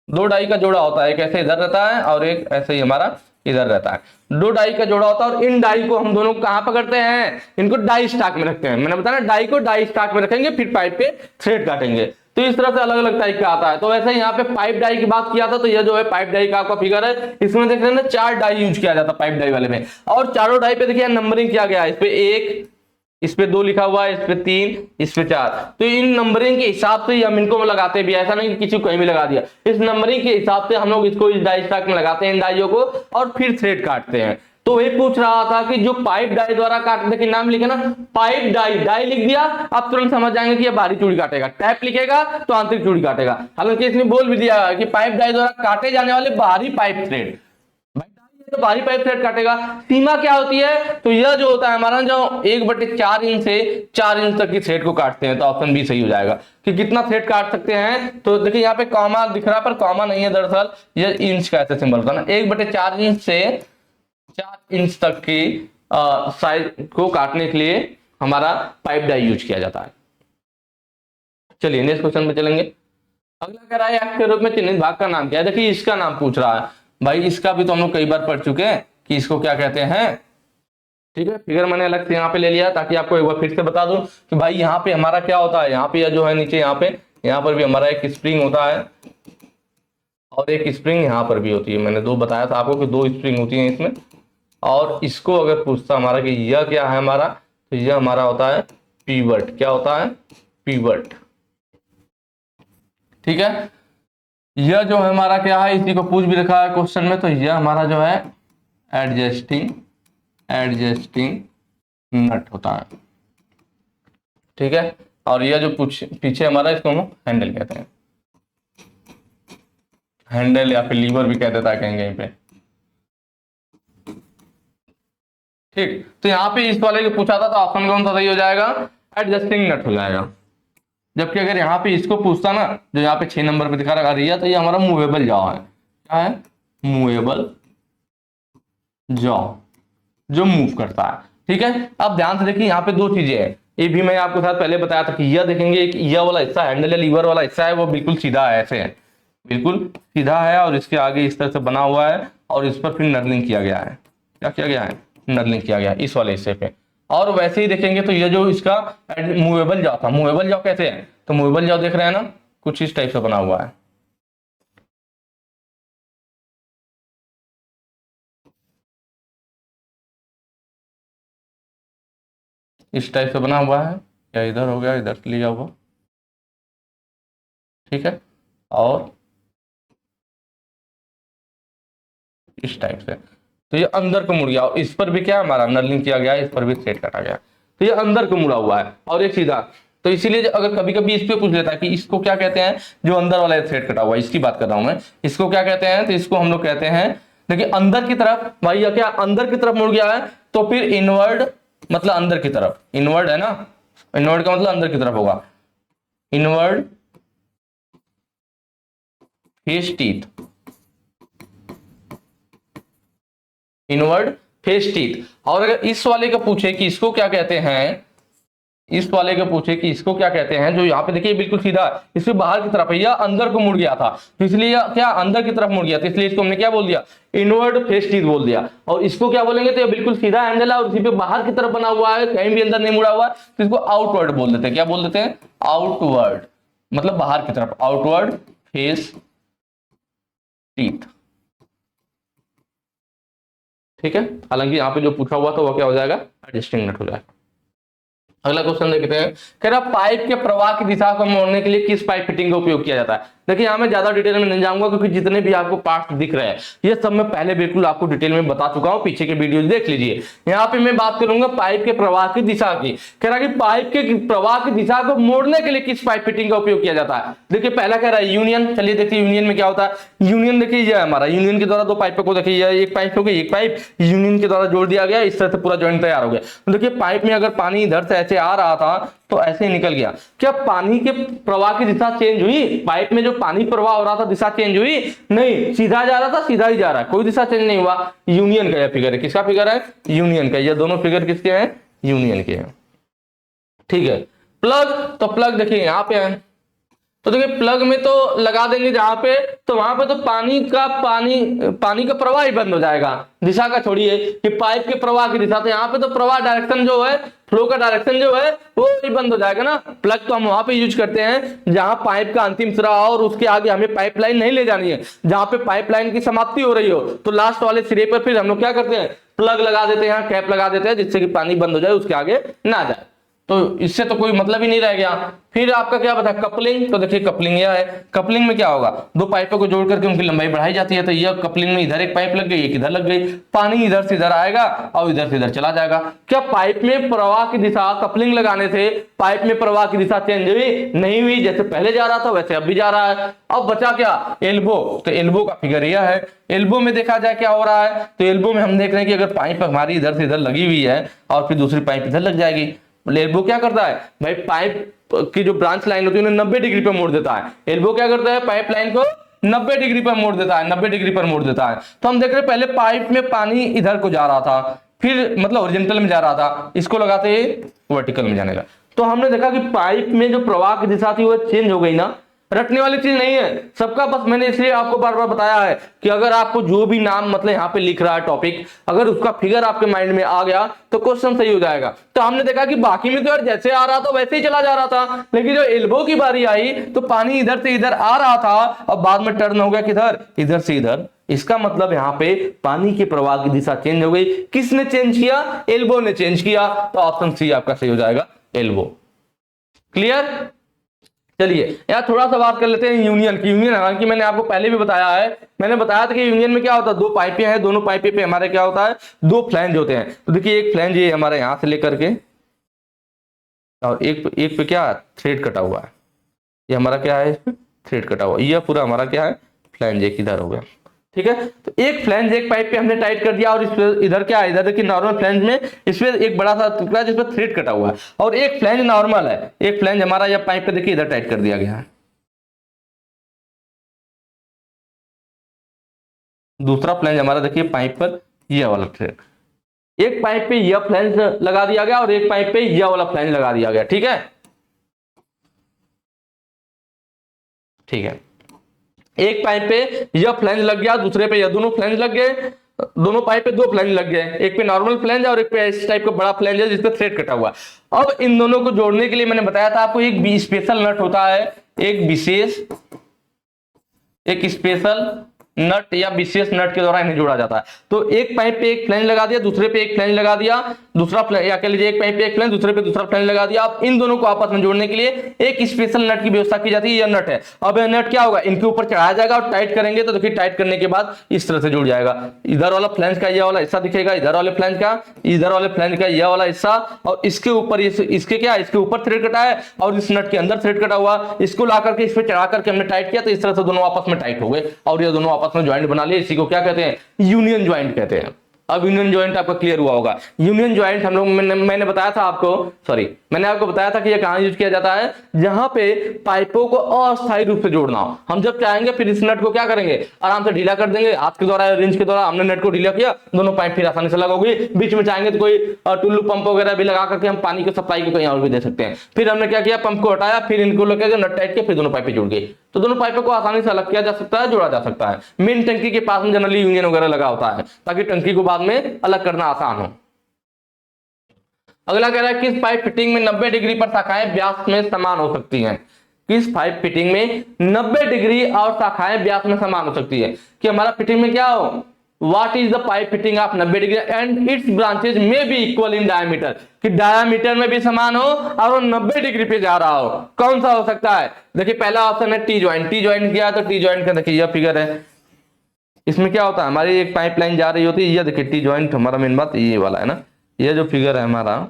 दो डाई का जोड़ा होता है, एक ऐसे इधर रहता है और एक ऐसे ही हमारा इधर रहता है। दो डाई का जोड़ा होता है और इन डाई को हम दोनों कहां पकड़ते हैं, इनको डाई स्टॉक में रखते हैं। मैंने बताया ना, डाई को डाई स्टॉक में रखेंगे, फिर पाइप पे थ्रेड काटेंगे। तो इस तरह से अलग अलग टाइप का आता है। तो वैसे यहाँ पे पाइप डाई की बात किया था, तो यह जो है पाइप डाई का आपका फिगर है, इसमें देख रहे हैं ना 4 डाई यूज किया जाता है पाइप डाई वाले में। और चारों डाई पे देखिए नंबरिंग किया गया है, इस पे 1, इस पे 2 लिखा हुआ है, इस पे 3, इस पे 4। तो इन नंबरिंग के हिसाब से हम इनको लगाते भी, ऐसा नहीं कि किसी को कहीं भी लगा दिया। इस नंबरिंग के हिसाब से हम लोग इसको इस डाई स्टॉक में लगाते हैं, इन डाइयों को, और फिर थ्रेड काटते हैं। तो वही पूछ रहा था कि जो पाइप डाई द्वारा काटने के नाम लिखे ना, पाइप डाई, डाई लिख दिया, आप तुरंत समझ जाएंगे कि ये बाहरी चूड़ी काटेगा। टैप लिखेगा तो आंतरिक चूड़ी काटेगा। हालांकि इसने बोल भी दिया कि पाइप डाई द्वारा काटे जाने वाले बाहरी पाइप थ्रेड, तो बाहरी पाइप थ्रेड काटेगा। सीमा क्या होती है, तो यह जो होता है हमारा, जो 1/4 इंच से 4 इंच तक की थ्रेड को काटते हैं। तो ऑप्शन बी सही हो जाएगा कि कितना थ्रेड काट सकते हैं। तो देखिए यहाँ पे कॉमा दिख रहा है, पर कॉमा नहीं है, दरअसल यह इंच का ऐसे सिंबल होता है ना। 1/4 इंच से 4 इंच तक की साइज को काटने के लिए हमारा पाइप डाई यूज किया जाता है। चलिए नेक्स्ट क्वेश्चन पे चलेंगे। अगला कह रहा है एक्ट के रूप में चिन्हित भाग का नाम क्या है। देखिए इसका नाम पूछ रहा है भाई, इसका भी तो हम लोग कई बार पढ़ चुके हैं कि इसको क्या कहते हैं। ठीक है, फिगर मैंने अलग से यहाँ पे ले लिया ताकि आपको एक बार फिर से बता दूं कि भाई यहाँ पे हमारा क्या होता है। यहाँ पे जो है नीचे यहाँ पर भी हमारा एक स्प्रिंग होता है और एक स्प्रिंग यहाँ पर भी होती है। मैंने दो बताया था आपको कि 2 स्प्रिंग होती है इसमें। और इसको अगर पूछता हमारा कि यह क्या है हमारा, तो यह हमारा होता है पीवट। क्या होता है, पीवट। ठीक है, यह जो है हमारा क्या है, इसी को पूछ भी रखा है क्वेश्चन में। तो यह हमारा जो है एडजस्टिंग नट होता है। ठीक है, और यह जो पीछे हमारा, इसको हम हैंडल कहते हैं। हैंडल या फिर लीवर भी कह देता है कहीं कहीं पे। ठीक, तो यहाँ पे इस वाले को पूछा था, तो ऑप्शन कौन सा सही हो जाएगा, एडजस्टिंग नट हो जाएगा। जबकि अगर यहाँ पे इसको पूछता ना, जो यहाँ पे 6 नंबर पे दिखा रखा है, तो ये हमारा मूवेबल जॉ है। क्या है, मूवेबल जॉ, जो मूव करता है। ठीक है, अब ध्यान से देखिए यहाँ पे 2 चीजें हैं। ये भी मैं आपको साथ पहले बताया था कि यह देखेंगे, एक यह वाला हिस्सा हैंडल या लीवर वाला हिस्सा है, वो बिल्कुल सीधा है, ऐसे है, बिल्कुल सीधा है, और इसके आगे इस तरह से बना हुआ है, और इस पर फिर नर्लिंग किया गया है। क्या किया गया है, नर्लिंग किया गया है इस वाले हिस्से पे। और वैसे ही देखेंगे तो ये जो इसका मूवेबल जॉ था, मूवेबल जॉ कैसे है, तो मूवेबल जॉ देख रहे हैं ना, कुछ इस टाइप से बना हुआ है। इस टाइप से बना हुआ है, या इधर हो गया, इधर से लिया हुआ। ठीक है, और इस टाइप से, तो ये अंदर को मुड़ गया। इस पर भी क्या हमारा नर्लिंग किया गया है, इस पर भी थ्रेड काटा गया, तो ये अंदर को मुड़ा हुआ है और एक सीधा। तो इसीलिए अगर कभी कभी इस पे पूछ लेता है कि इसको क्या कहते हैं, जो अंदर वाला थ्रेड कटा हुआ है, इसकी बात कर रहा हूं मैं, इसको क्या कहते हैं, तो इसको हम लोग कहते हैं, देखिए अंदर की तरफ, भाई या क्या अंदर की तरफ मुड़ गया है, तो फिर इनवर्ड, मतलब अंदर की तरफ, इनवर्ड है ना, इनवर्ड का मतलब अंदर की तरफ होगा, inward face teeth, inward face teeth. और अगर इस वाले का पूछे कि इसको क्या कहते हैं, इस वाले का पूछे कि इसको क्या कहते हैं, जो यहाँ पे देखिए बिल्कुल सीधा, इसके बाहर की तरफ है, या अंदर को मुड़ गया था, तो इसलिए क्या अंदर की तरफ मुड़ गया था, इसलिए इसको हमने क्या बोल दिया, इनवर्ड फेस टीथ बोल दिया। और इसको क्या बोलेंगे, तो ये बिल्कुल सीधा हैंडल है और इसी पे बाहर की तरफ बना हुआ है, कहीं भी अंदर नहीं मुड़ा हुआ, तो इसको आउटवर्ड बोल देते हैं। क्या बोल देते हैं, आउटवर्ड, मतलब बाहर की तरफ, आउटवर्ड फेस टीथ। ठीक है, हालांकि यहाँ पे जो पूछा हुआ था वो क्या हो जाएगा, एडजस्टिंग नट हो जाएगा। अगला क्वेश्चन देखते हैं, कह रहा पाइप के प्रवाह की दिशा को मोड़ने के लिए किस पाइप फिटिंग का उपयोग किया जाता है। देखिए यहाँ मैं ज्यादा डिटेल में नहीं जाऊंगा, क्योंकि जितने भी आपको पार्ट दिख रहे हैं ये सब मैं पहले बिल्कुल आपको डिटेल में बता चुका हूँ, पीछे के वीडियो देख लीजिए। यहाँ पे मैं बात करूंगा पाइप के प्रवाह की दिशा की। कह रहा है कि पाइप के प्रवाह की दिशा को मोड़ने के लिए किस पाइप फिटिंग का उपयोग किया जाता है। देखिए पहला कह रहा है यूनियन। चलिए देखिए यूनियन में क्या होता है। यूनियन देखिए ये हमारा यूनियन के द्वारा दो पाइपों को देखिए, एक पाइप हो गई, एक पाइप यूनियन के द्वारा जोड़ दिया गया, इस तरह से पूरा जॉइंट तैयार हो गया। तो देखिए पाइप में अगर पानी इधर से ऐसे आ रहा था तो ऐसे ही निकल गया। क्या पानी के प्रवाह की दिशा चेंज हुई? पाइप में जो पानी प्रवाह हो रहा था दिशा चेंज हुई? नहीं, सीधा जा रहा था, सीधा ही जा रहा है, कोई दिशा चेंज नहीं हुआ। यूनियन का यह फिगर है। किसका फिगर है? यूनियन का। ये दोनों फिगर किसके हैं? यूनियन के हैं। ठीक है। प्लग, तो प्लग देखिए यहाँ पे है, तो देखिए प्लग में तो लगा देंगे जहां पे, तो वहां पे तो पानी का प्रवाह ही बंद हो जाएगा। दिशा का छोड़िए कि पाइप के प्रवाह की दिशा, तो यहाँ पे तो प्रवाह डायरेक्शन जो है, फ्लो का डायरेक्शन जो है वो ही बंद हो जाएगा ना। प्लग तो हम वहां पे यूज करते हैं जहां पाइप का अंतिम सिरा और उसके आगे हमें पाइपलाइन नहीं ले जानी है, जहां पे पाइपलाइन की समाप्ति हो रही हो, तो लास्ट वाले सिरे पर फिर हम लोग क्या करते हैं, प्लग लगा देते हैं, कैप लगा देते हैं, जिससे कि पानी बंद हो जाए, उसके आगे ना जाए। तो इससे तो कोई मतलब ही नहीं रह गया। फिर आपका क्या बता, कपलिंग। तो देखिए कपलिंग यह है। कपलिंग में क्या होगा, दो पाइपों को जोड़ करके उनकी लंबाई बढ़ाई जाती है। तो यह कपलिंग में इधर एक पाइप लग गई, एक इधर लग गई, पानी इधर से इधर आएगा और इधर से इधर चला जाएगा। क्या पाइप में प्रवाह की दिशा कपलिंग लगाने से पाइप में प्रवाह की दिशा चेंज हुई? नहीं हुई। जैसे पहले जा रहा था वैसे अब भी जा रहा है। अब बचा क्या, एल्बो। तो एल्बो का फिगर यह है। एल्बो में देखा जाए क्या हो रहा है, तो एल्बो में हम देख रहे हैं कि अगर पाइप हमारी इधर से इधर लगी हुई है और फिर दूसरी पाइप इधर लग जाएगी। एल्बो क्या करता है भाई, पाइप की जो ब्रांच लाइन होती है उन्हें 90 डिग्री पर मोड़ देता है। एल्बो क्या करता है, पाइप लाइन को 90 डिग्री पर मोड़ देता है, 90 डिग्री पर मोड़ देता है। तो हम देख रहे हैं पहले पाइप में पानी इधर को जा रहा था, फिर मतलब ओरिजेंटल में जा रहा था, इसको लगाते ही वर्टिकल में जाने लगा। तो हमने देखा कि पाइप में जो प्रवाह की दिशा थी वो चेंज हो गई ना। रटने वाली चीज नहीं है सबका, बस मैंने इसलिए आपको बार बार बताया है कि अगर आपको जो भी नाम मतलब यहाँ पे लिख रहा है टॉपिक, अगर उसका फिगर आपके माइंड में आ गया तो क्वेश्चन सही हो जाएगा। तो हमने देखा कि बाकी में तो यार जैसे आ रहा था वैसे ही चला जा रहा था, लेकिन जो एल्बो की बारी आई तो पानी इधर से इधर आ रहा था और बाद में टर्न हो गया किधर, इधर से इधर। इसका मतलब यहाँ पे पानी के प्रवाह की दिशा चेंज हो गई। किसने चेंज किया? एल्बो ने चेंज किया। तो ऑप्शन सी आपका सही हो जाएगा, एल्बो। क्लियर? चलिए यार थोड़ा सा बात कर लेते हैं यूनियन की। यूनियन हालांकि मैंने आपको पहले भी बताया है, मैंने बताया था कि यूनियन में क्या होता है, दो पाइपें हैं, दोनों पाइपें पे हमारे क्या होता है, दो फ्लैंज होते हैं। तो देखिए एक फ्लैंज ये हमारे यहां से लेकर के और एक पे क्या थ्रेड कटा हुआ है, ये हमारा क्या है, थ्रेड कटा हुआ, ये पूरा हमारा क्या है, फ्लैंज एक इधर हो गया। ठीक है, तो एक फ्लैंज एक पाइप पे हमने टाइट कर दिया और इस पे इधर क्या है, इधर देखिए नॉर्मल फ्लैंज में इसमें एक बड़ा सा टुकड़ा जिस पर थ्रेड कटा हुआ है, और एक फ्लैंज नॉर्मल है, एक फ्लैंज हमारा या पाइप पे देखिए इधर टाइट कर दिया गया है। दूसरा फ्लैंज हमारा देखिए पाइप पर यह वाला थ्रेड, एक पाइप पे यह फ्लैंज लगा दिया गया और एक पाइप पे यह वाला फ्लैंज लगा दिया गया। ठीक है, ठीक है, एक पाइप पे यह फ्लैंज लग गया, दूसरे पे यह, दोनों फ्लैंज लग गए, दोनों पाइप पे दो फ्लैंज लग गए, एक पे नॉर्मल फ्लैंज और एक पे इस टाइप का बड़ा फ्लैंज है जिसपे थ्रेड कटा हुआ। अब इन दोनों को जोड़ने के लिए मैंने बताया था आपको एक स्पेशल नट होता है, एक विशेष, एक स्पेशल नट या विशेष नट के द्वारा इन्हें जोड़ा जाता है। तो एक पाइप पे एक फ्लैंज लगा दिया, दूसरे पे एक फ्लैंज लगा दिया, दूसरा फ्लैंज, या कह लीजिए एक पाइप पे एक फ्लैंज, दूसरे पे दूसरा फ्लैंज लगा दिया। अब इन दोनों को आपस में जोड़ने के लिए एक स्पेशल नट की व्यवस्था की जाती है, यह नट है। अब यह नट क्या होगा, इनके ऊपर चढ़ाया जाएगा और टाइट करेंगे तो देखिए टाइट करने के बाद इस तरह से जुड़ जाएगा। इधर वाला फ्लैंज का यह वाला हिस्सा दिखेगा, इधर वाले फ्लैंज का, इधर वाले फ्लैंज का यह वाला हिस्सा, और इसके ऊपर इसके क्या, इसके ऊपर थ्रेड कटा है और इस नट के अंदर थ्रेड कटा हुआ, इसको ला करके इस पे चढ़ा करके हमने टाइट किया, तो इस तरह से दोनों आपस में टाइट हो गए और ये दोनों आपस में ज्वाइंट बना लिए। इसी को क्या कहते हैं, यूनियन ज्वाइंट कहते हैं। अब यूनियन ज्वाइंट आपका क्लियर हुआ होगा। यूनियन ज्वाइंट हम लोग मैंने बताया था आपको, सॉरी मैंने आपको बताया था कि ये कहां यूज किया जाता है, जहां पे पाइपों को अस्थायी रूप से जोड़ना हो। हम जब चाहेंगे फिर इस नट को क्या करेंगे, आराम से ढीला कर देंगे, हाथ के द्वारा रिंच के द्वारा हमने नट को ढीला किया, दोनों पाइप फिर आसानी से लग होगी। बीच में चाहेंगे तो कोई टुल्लू पंप वगैरह भी लगा करके हम पानी की सप्लाई को कहीं और भी दे सकते हैं। फिर हमने क्या किया, पंप को हटाया, फिर इनको लगे नट टाइट किया, फिर दोनों पाइपें जुड़ गई। तो दोनों पाइपों को आसानी से अलग किया जा सकता है, जोड़ा जा सकता है। मेन टंकी के पास में जनरली यूनियन वगैरह लगा होता है ताकि टंकी को बाद में अलग करना आसान हो। अगला कह रहा है किस पाइप फिटिंग में 90 डिग्री पर शाखाएं व्यास में समान हो सकती हैं। किस पाइप फिटिंग में 90 डिग्री और शाखाएं व्यास में समान हो सकती है, कि हमारा फिटिंग में क्या हो, what is the pipe fitting of 90 degree and it's branches में बी इक्वल इन डायमीटर, कि डायमीटर में भी समान हो और वो 90 डिग्री पे जा रहा हो। कौन सा हो सकता है? देखिए पहला ऑप्शन है टी ज्वाइंट। टी ज्वाइंट क्या है? तो टी ज्वाइंट का देखिए यह फिगर है, इसमें क्या होता है, हमारी एक पाइपलाइन जा रही होती है, ये देखिए टी ज्वाइंट हमारा मेन बात ये वाला है ना, ये जो फिगर है हमारा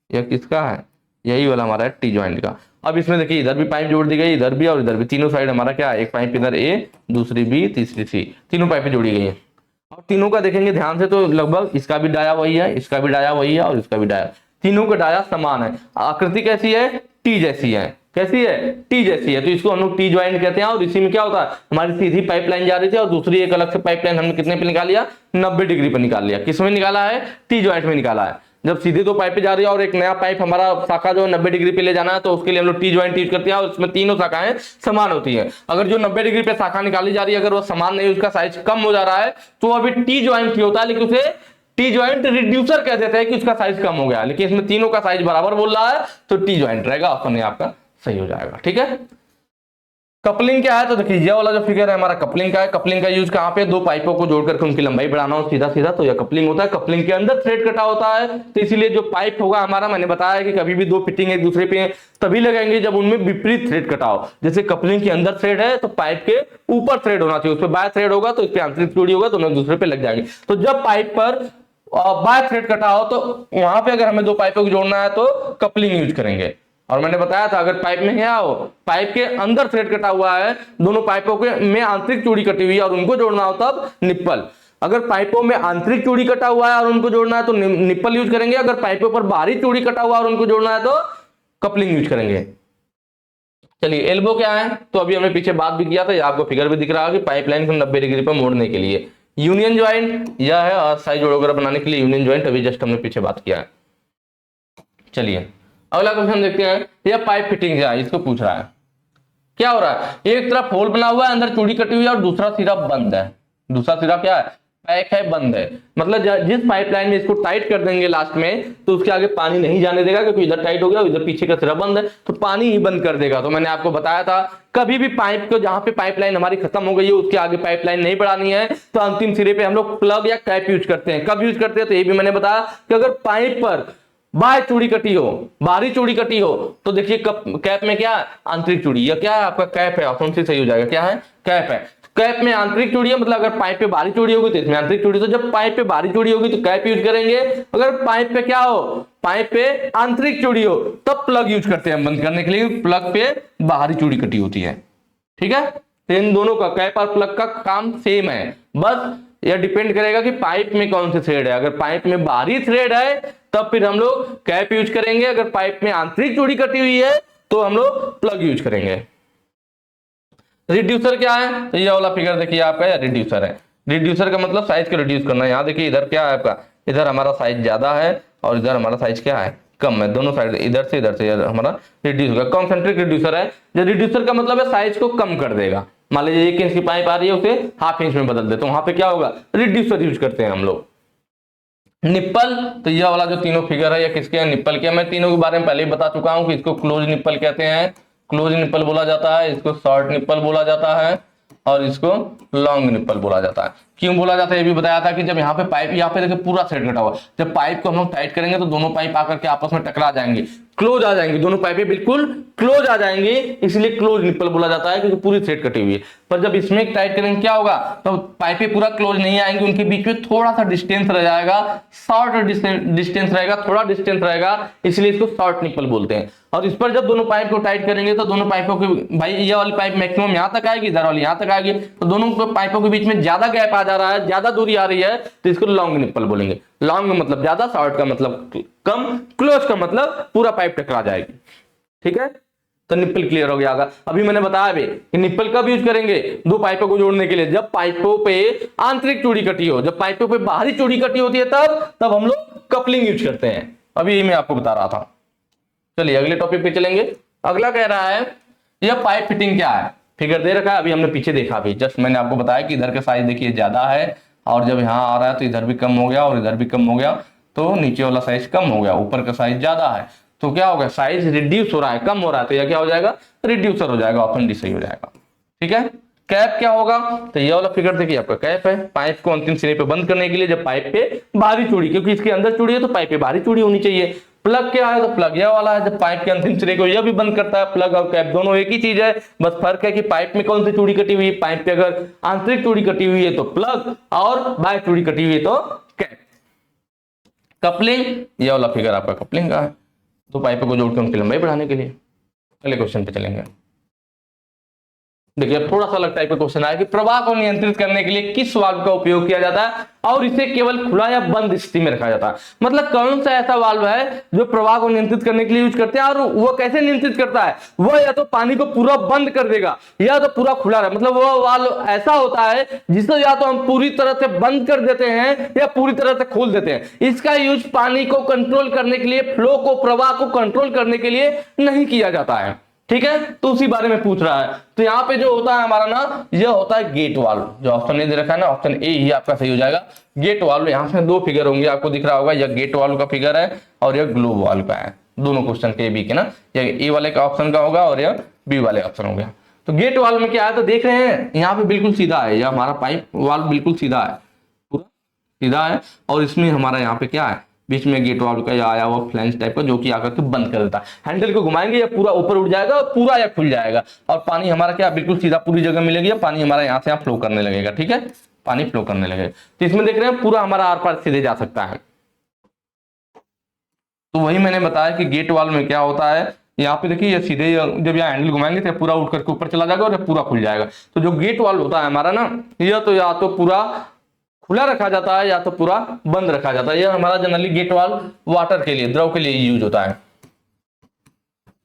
यह किसका है? यही वाला हमारा है टी ज्वाइंट का। अब इसमें देखिए इधर भी पाइप जोड़ दी गई, इधर भी और इधर भी, तीनों साइड हमारा क्या है, एक पाइप इधर ए, दूसरी बी, तीसरी सी, तीनों पाइपें जोड़ी गई है। और तीनों का देखेंगे ध्यान से तो लगभग इसका भी डाया वही है, इसका भी डाया वही है और इसका भी डाया, तीनों का डाया समान है। आकृति कैसी है? टी जैसी है। कैसी है? टी जैसी है। तो इसको हम लोग टी ज्वाइंट कहते हैं। और इसी में क्या होता है, हमारी सीधी पाइपलाइन जा रही थी और दूसरी एक अलग से पाइपलाइन हमने कितने पे निकाल लिया? 90 डिग्री पे निकाल लिया। किस में निकाला है? टी ज्वाइंट में निकाला है। जब सीधे दो पाइपें जा रही है और एक नया पाइप हमारा शाखा जो 90 डिग्री पे ले जाना है, तो उसके लिए हम लोग टी ज्वाइंट यूज करते हैं और उसमें तीनों शाखाएं समान होती हैं। अगर जो 90 डिग्री पे शाखा निकाली जा रही है अगर वो समान नहीं, उसका साइज कम हो जा रहा है, तो अभी टी ज्वाइंट ही होता है, लेकिन उसे टी ज्वाइंट रिड्यूसर कह देते हैं कि उसका साइज कम हो गया। लेकिन इसमें तीनों का साइज बराबर बोल रहा है तो टी ज्वाइंट रहेगा, ऑप्शन आपका सही हो जाएगा। ठीक है। कपलिंग क्या है? तो देखिए ये वाला जो फिगर है हमारा कपलिंग का है। कपलिंग का यूज कहां पे? दो पाइपों को जोड़ करके उनकी लंबाई बढ़ाना हो सीधा सीधा, तो यह कपलिंग होता है। कपलिंग के अंदर थ्रेड कटा होता है, तो इसीलिए जो पाइप होगा हमारा, मैंने बताया कि कभी भी दो फिटिंग एक दूसरे पे तभी लगाएंगे जब उनमें विपरीत थ्रेड कटा हो। जैसे कपलिंग के अंदर थ्रेड है तो पाइप के ऊपर थ्रेड होना चाहिए, उस पर बाय थ्रेड होगा तो इस पर आंतरिक चूड़ी होगा, दोनों दूसरे पे लग जाएंगे। तो जब पाइप पर बाय थ्रेड कटा हो तो वहां पे अगर हमें दो पाइपों को जोड़ना है तो कपलिंग यूज करेंगे। और मैंने बताया था अगर पाइप में क्या हो, पाइप के अंदर थ्रेड कटा हुआ है, दोनों पाइपों के में आंतरिक चूड़ी कटी हुई है और उनको जोड़ना हो तब निप्पल। अगर पाइपों में आंतरिक चूड़ी कटा हुआ है और उनको जोड़ना है तो निप्पल यूज करेंगे। अगर पाइपों पर बाहरी चूड़ी कटा हुआ है और उनको जोड़ना है तो कपलिंग यूज करेंगे। चलिए एल्बो क्या है? तो अभी हमने पीछे बात भी किया था, आपको फिगर भी दिख रहा है कि पाइपलाइन को 90 डिग्री पर मोड़ने के लिए। यूनियन ज्वाइंट यह है अस्थायी जोड़ वगैरह बनाने के लिए यूनियन ज्वाइंट, अभी जस्ट हमने पीछे बात किया है। चलिए अगला क्वेश्चन देखते हैं। यह पाइप फिटिंग है, इसको पूछ रहा है क्या हो रहा है, एक तरफ होल बना हुआ है, अंदर चूड़ी कटी हुई है और दूसरा सिरा बंद है। दूसरा सिरा क्या है? पैक है, बंद है। मतलब जिस पाइपलाइन में इसको टाइट कर देंगे लास्ट में तो उसके आगे पानी नहीं जाने देगा, क्योंकि इधर टाइट हो गया, इधर पीछे का सिरा बंद है तो पानी ही बंद कर देगा। तो मैंने आपको बताया था कभी भी पाइप को जहां पे पाइपलाइन हमारी खत्म हो गई है उसके आगे पाइपलाइन नहीं बढ़ानी है, तो अंतिम सिरे पे हम लोग प्लग या कैप यूज करते हैं। कब यूज करते हैं? तो ये भी मैंने बताया कि अगर पाइप पर बाहर चूड़ी कटी हो, बाहरी चूड़ी कटी हो, तो देखिए कैप में क्या है? आंतरिक चूड़ी। यह क्या है? आपका कैप है, ऑप्शन सी सही हो जाएगा। क्या है? कैप है। कैप में आंतरिक चूड़ी है, मतलब अगर पाइप पे बाहरी चूड़ी होगी तो इसमें आंतरिक चूड़ी। तो जब पाइप पे बाहरी चूड़ी होगी तो कैप यूज करेंगे। अगर पाइप पे क्या हो, पाइप पे आंतरिक चूड़ी हो, तब प्लग यूज करते हैं बंद करने के लिए, प्लग पे बाहरी चूड़ी कटी होती है। ठीक है। तो इन दोनों का, कैप और प्लग का काम सेम है, बस यह डिपेंड करेगा कि पाइप में कौन से थ्रेड है। अगर पाइप में बाहरी थ्रेड है तब फिर हम लोग कैप यूज करेंगे, अगर पाइप में आंतरिक चूड़ी कटी हुई है तो हम लोग प्लग यूज करेंगे। रिड्यूसर क्या है? तो ये वाला फिगर देखिए आपका, रिड्यूसर है। रिड्यूसर का मतलब साइज को रिड्यूस करना है। यहाँ देखिए इधर क्या है आपका, इधर हमारा साइज ज्यादा है और इधर हमारा साइज क्या है? कम है। दोनों साइड इधर से हमारा रिड्यूस होगा। कॉन्सेंट्रिक रिड्यूसर है। जो रिड्यूसर का मतलब है साइज को कम कर देगा। मान लीजिए 1 इंच की पाइप आ रही है, उसे हाफ इंच में बदल दे, तो वहां पे क्या होगा? रिड्यूसर यूज करते हैं हम लोग। निप्पल, तो यह वाला जो तीनों फिगर है ये किसके हैं? निप्पल के। मैं तीनों के बारे में पहले ही बता चुका हूं कि इसको क्लोज निप्पल कहते हैं, क्लोज निप्पल बोला जाता है, इसको शॉर्ट निप्पल बोला जाता है और इसको लॉन्ग निप्पल बोला जाता है। क्यों बोला जाता है ये भी बताया था कि जब यहाँ पे पाइप, यहाँ पे देखिए पूरा थ्रेड कटा हुआ, जब पाइप को हम लोग टाइट करेंगे तो दोनों पाइप आकर के आपस में टकरा जाएंगे, क्लोज आ जाएंगे, दोनों पाइपें बिल्कुल क्लोज आ जाएंगे, इसलिए क्लोज निप्पल बोला जाता है क्योंकि पूरी थ्रेड कटी हुई है। पर जब इसमें टाइट करेंगे क्या होगा? तो पाइपें पूरा क्लोज नहीं आएंगी, उनके बीच में थोड़ा सा डिस्टेंस रह जाएगा, शॉर्ट डिस्टेंस रहेगा, थोड़ा डिस्टेंस रहेगा, इसलिए इसको शॉर्ट निप्पल बोलते हैं। और इस पर जब दोनों पाइप को टाइट करेंगे तो दोनों पाइपों के, भाई ये वाली पाइप मैक्सिमम यहाँ तक आएगी, इधर वाली यहाँ तक आएगी, तो दोनों पाइपों के बीच में ज्यादा गैप आ जा रहा है, ज्यादा दूरी आ रही है, तो इसको लॉन्ग निप्पल बोलेंगे। लॉन्ग मतलब ज्यादा, शॉर्ट का मतलब कम, क्लोज का मतलब पूरा पाइप टकरा जाएगी। ठीक है, तो निप्पल क्लियर हो गया होगा। अभी मैंने बताया भी कि निप्पल कब यूज करेंगे? दो पाइपों को जोड़ने के लिए, जब पाइपों पे आंतरिक चूड़ी कटी हो। जब पाइपों पे बाहरी चूड़ी कटी होती है तब हम लोग कपलिंग यूज करते हैं। अभी मैं आपको बता रहा था। चलिए अगले टॉपिक पे चलेंगे। अगला कह रहा है यह पाइप फिटिंग क्या है? फिगर दे रखा है, अभी हमने पीछे देखा भी, जस्ट मैंने आपको बताया कि इधर का साइज देखिए ज्यादा है और जब यहाँ आ रहा है तो इधर भी कम हो गया और इधर भी कम हो गया, तो नीचे वाला साइज कम हो गया, ऊपर का साइज ज्यादा है, तो क्या होगा? साइज रिड्यूस हो रहा है, कम हो रहा है, तो यह क्या हो जाएगा? रिड्यूसर हो जाएगा। ऑप्शन डी सही हो जाएगा। ठीक है, कैप क्या होगा, तो ये वाला फिगर देखिए आपका कैप है, पाइप को अंतिम सिरे पे बंद करने के लिए, जब पाइप पे बाहरी चूड़ी, क्योंकि इसके अंदर चूड़ी है तो पाइप पे बाहरी चूड़ी होनी चाहिए। प्लग क्या है, तो प्लग यह वाला है, जब पाइप के अंतिम सिरे को यह भी बंद करता है। प्लग और कैप दोनों एक ही चीज है, बस फर्क है कि पाइप में कौन सी चूड़ी कटी हुई है, पाइप पे अगर आंतरिक चूड़ी कटी हुई है तो प्लग, और बाह्य चूड़ी कटी हुई है तो कैप। कपलिंग, ये वाला फिगर आपका कपलिंग का है, तो पाइपों को जोड़कर उनकी लंबाई बढ़ाने के लिए। अगले क्वेश्चन पे चलेंगे। देखिए थोड़ा सा अलग टाइप का क्वेश्चन आया कि प्रवाह को नियंत्रित करने के लिए किस वाल्व का उपयोग किया जाता है और इसे केवल खुला या बंद स्थिति में रखा जाता है। मतलब कौन सा ऐसा वाल्व है जो प्रवाह को नियंत्रित करने के लिए यूज करते हैं, और वो कैसे नियंत्रित करता है, वह या तो पानी को पूरा बंद कर देगा या तो पूरा खुला रहे। मतलब वो वाल्व ऐसा होता है जिसे या तो हम पूरी तरह से बंद कर देते हैं या पूरी तरह से खोल देते हैं। इसका यूज पानी को कंट्रोल करने के लिए, फ्लो को, प्रवाह को कंट्रोल करने के लिए नहीं किया जाता है। ठीक है, तो उसी बारे में पूछ रहा है। तो यहाँ पे जो होता है हमारा ना, यह होता है गेट वाल्व, जो ऑप्शन ए दे रखा है ना, ऑप्शन ए ही आपका सही हो जाएगा, गेट वाल्व। यहाँ से दो फिगर होंगे, आपको दिख रहा होगा, यह गेट वाल्व का फिगर है और यह ग्लोब वाल्व का है। दोनों क्वेश्चन के बी के ना, यह ए वाले का ऑप्शन का होगा और यह बी वाले ऑप्शन हो गया। तो गेट वाल्व में क्या है, तो देख रहे हैं यहाँ पे बिल्कुल सीधा है, यह हमारा पाइप वाल्व बिल्कुल सीधा है, पूरा सीधा है, और इसमें हमारा यहाँ पे क्या है, बीच में गेट वाल्व का आया हुआ फ्लैंज टाइप का, जो कि आकर के बंद कर देता है। हैंडल को घुमाएंगे या पूरा ऊपर उठ जाएगा, पूरा या खुल जाएगा, और पानी हमारा क्या बिल्कुल सीधा पूरी जगह मिलेगी, पानी हमारा यहाँ से यहाँ फ्लो करने लगेगा। ठीक है, पानी फ्लो करने लगेगा। तो इसमें देख रहे हैं पूरा हमारा आर पार सीधे जा सकता है। तो वही मैंने बताया कि गेट वाल्व में क्या होता है, यहाँ पे देखिए ये सीधे जब यहाँ हैंडल घुमाएंगे तो पूरा उठ करके ऊपर चला जाएगा और पूरा खुल जाएगा। तो जो गेट वाल्व होता है हमारा ना, यह तो या तो पूरा खुला रखा जाता है या तो पूरा बंद रखा जाता है। यह हमारा जनरली गेट वाल्व वाटर के लिए, द्रव के लिए यूज होता है।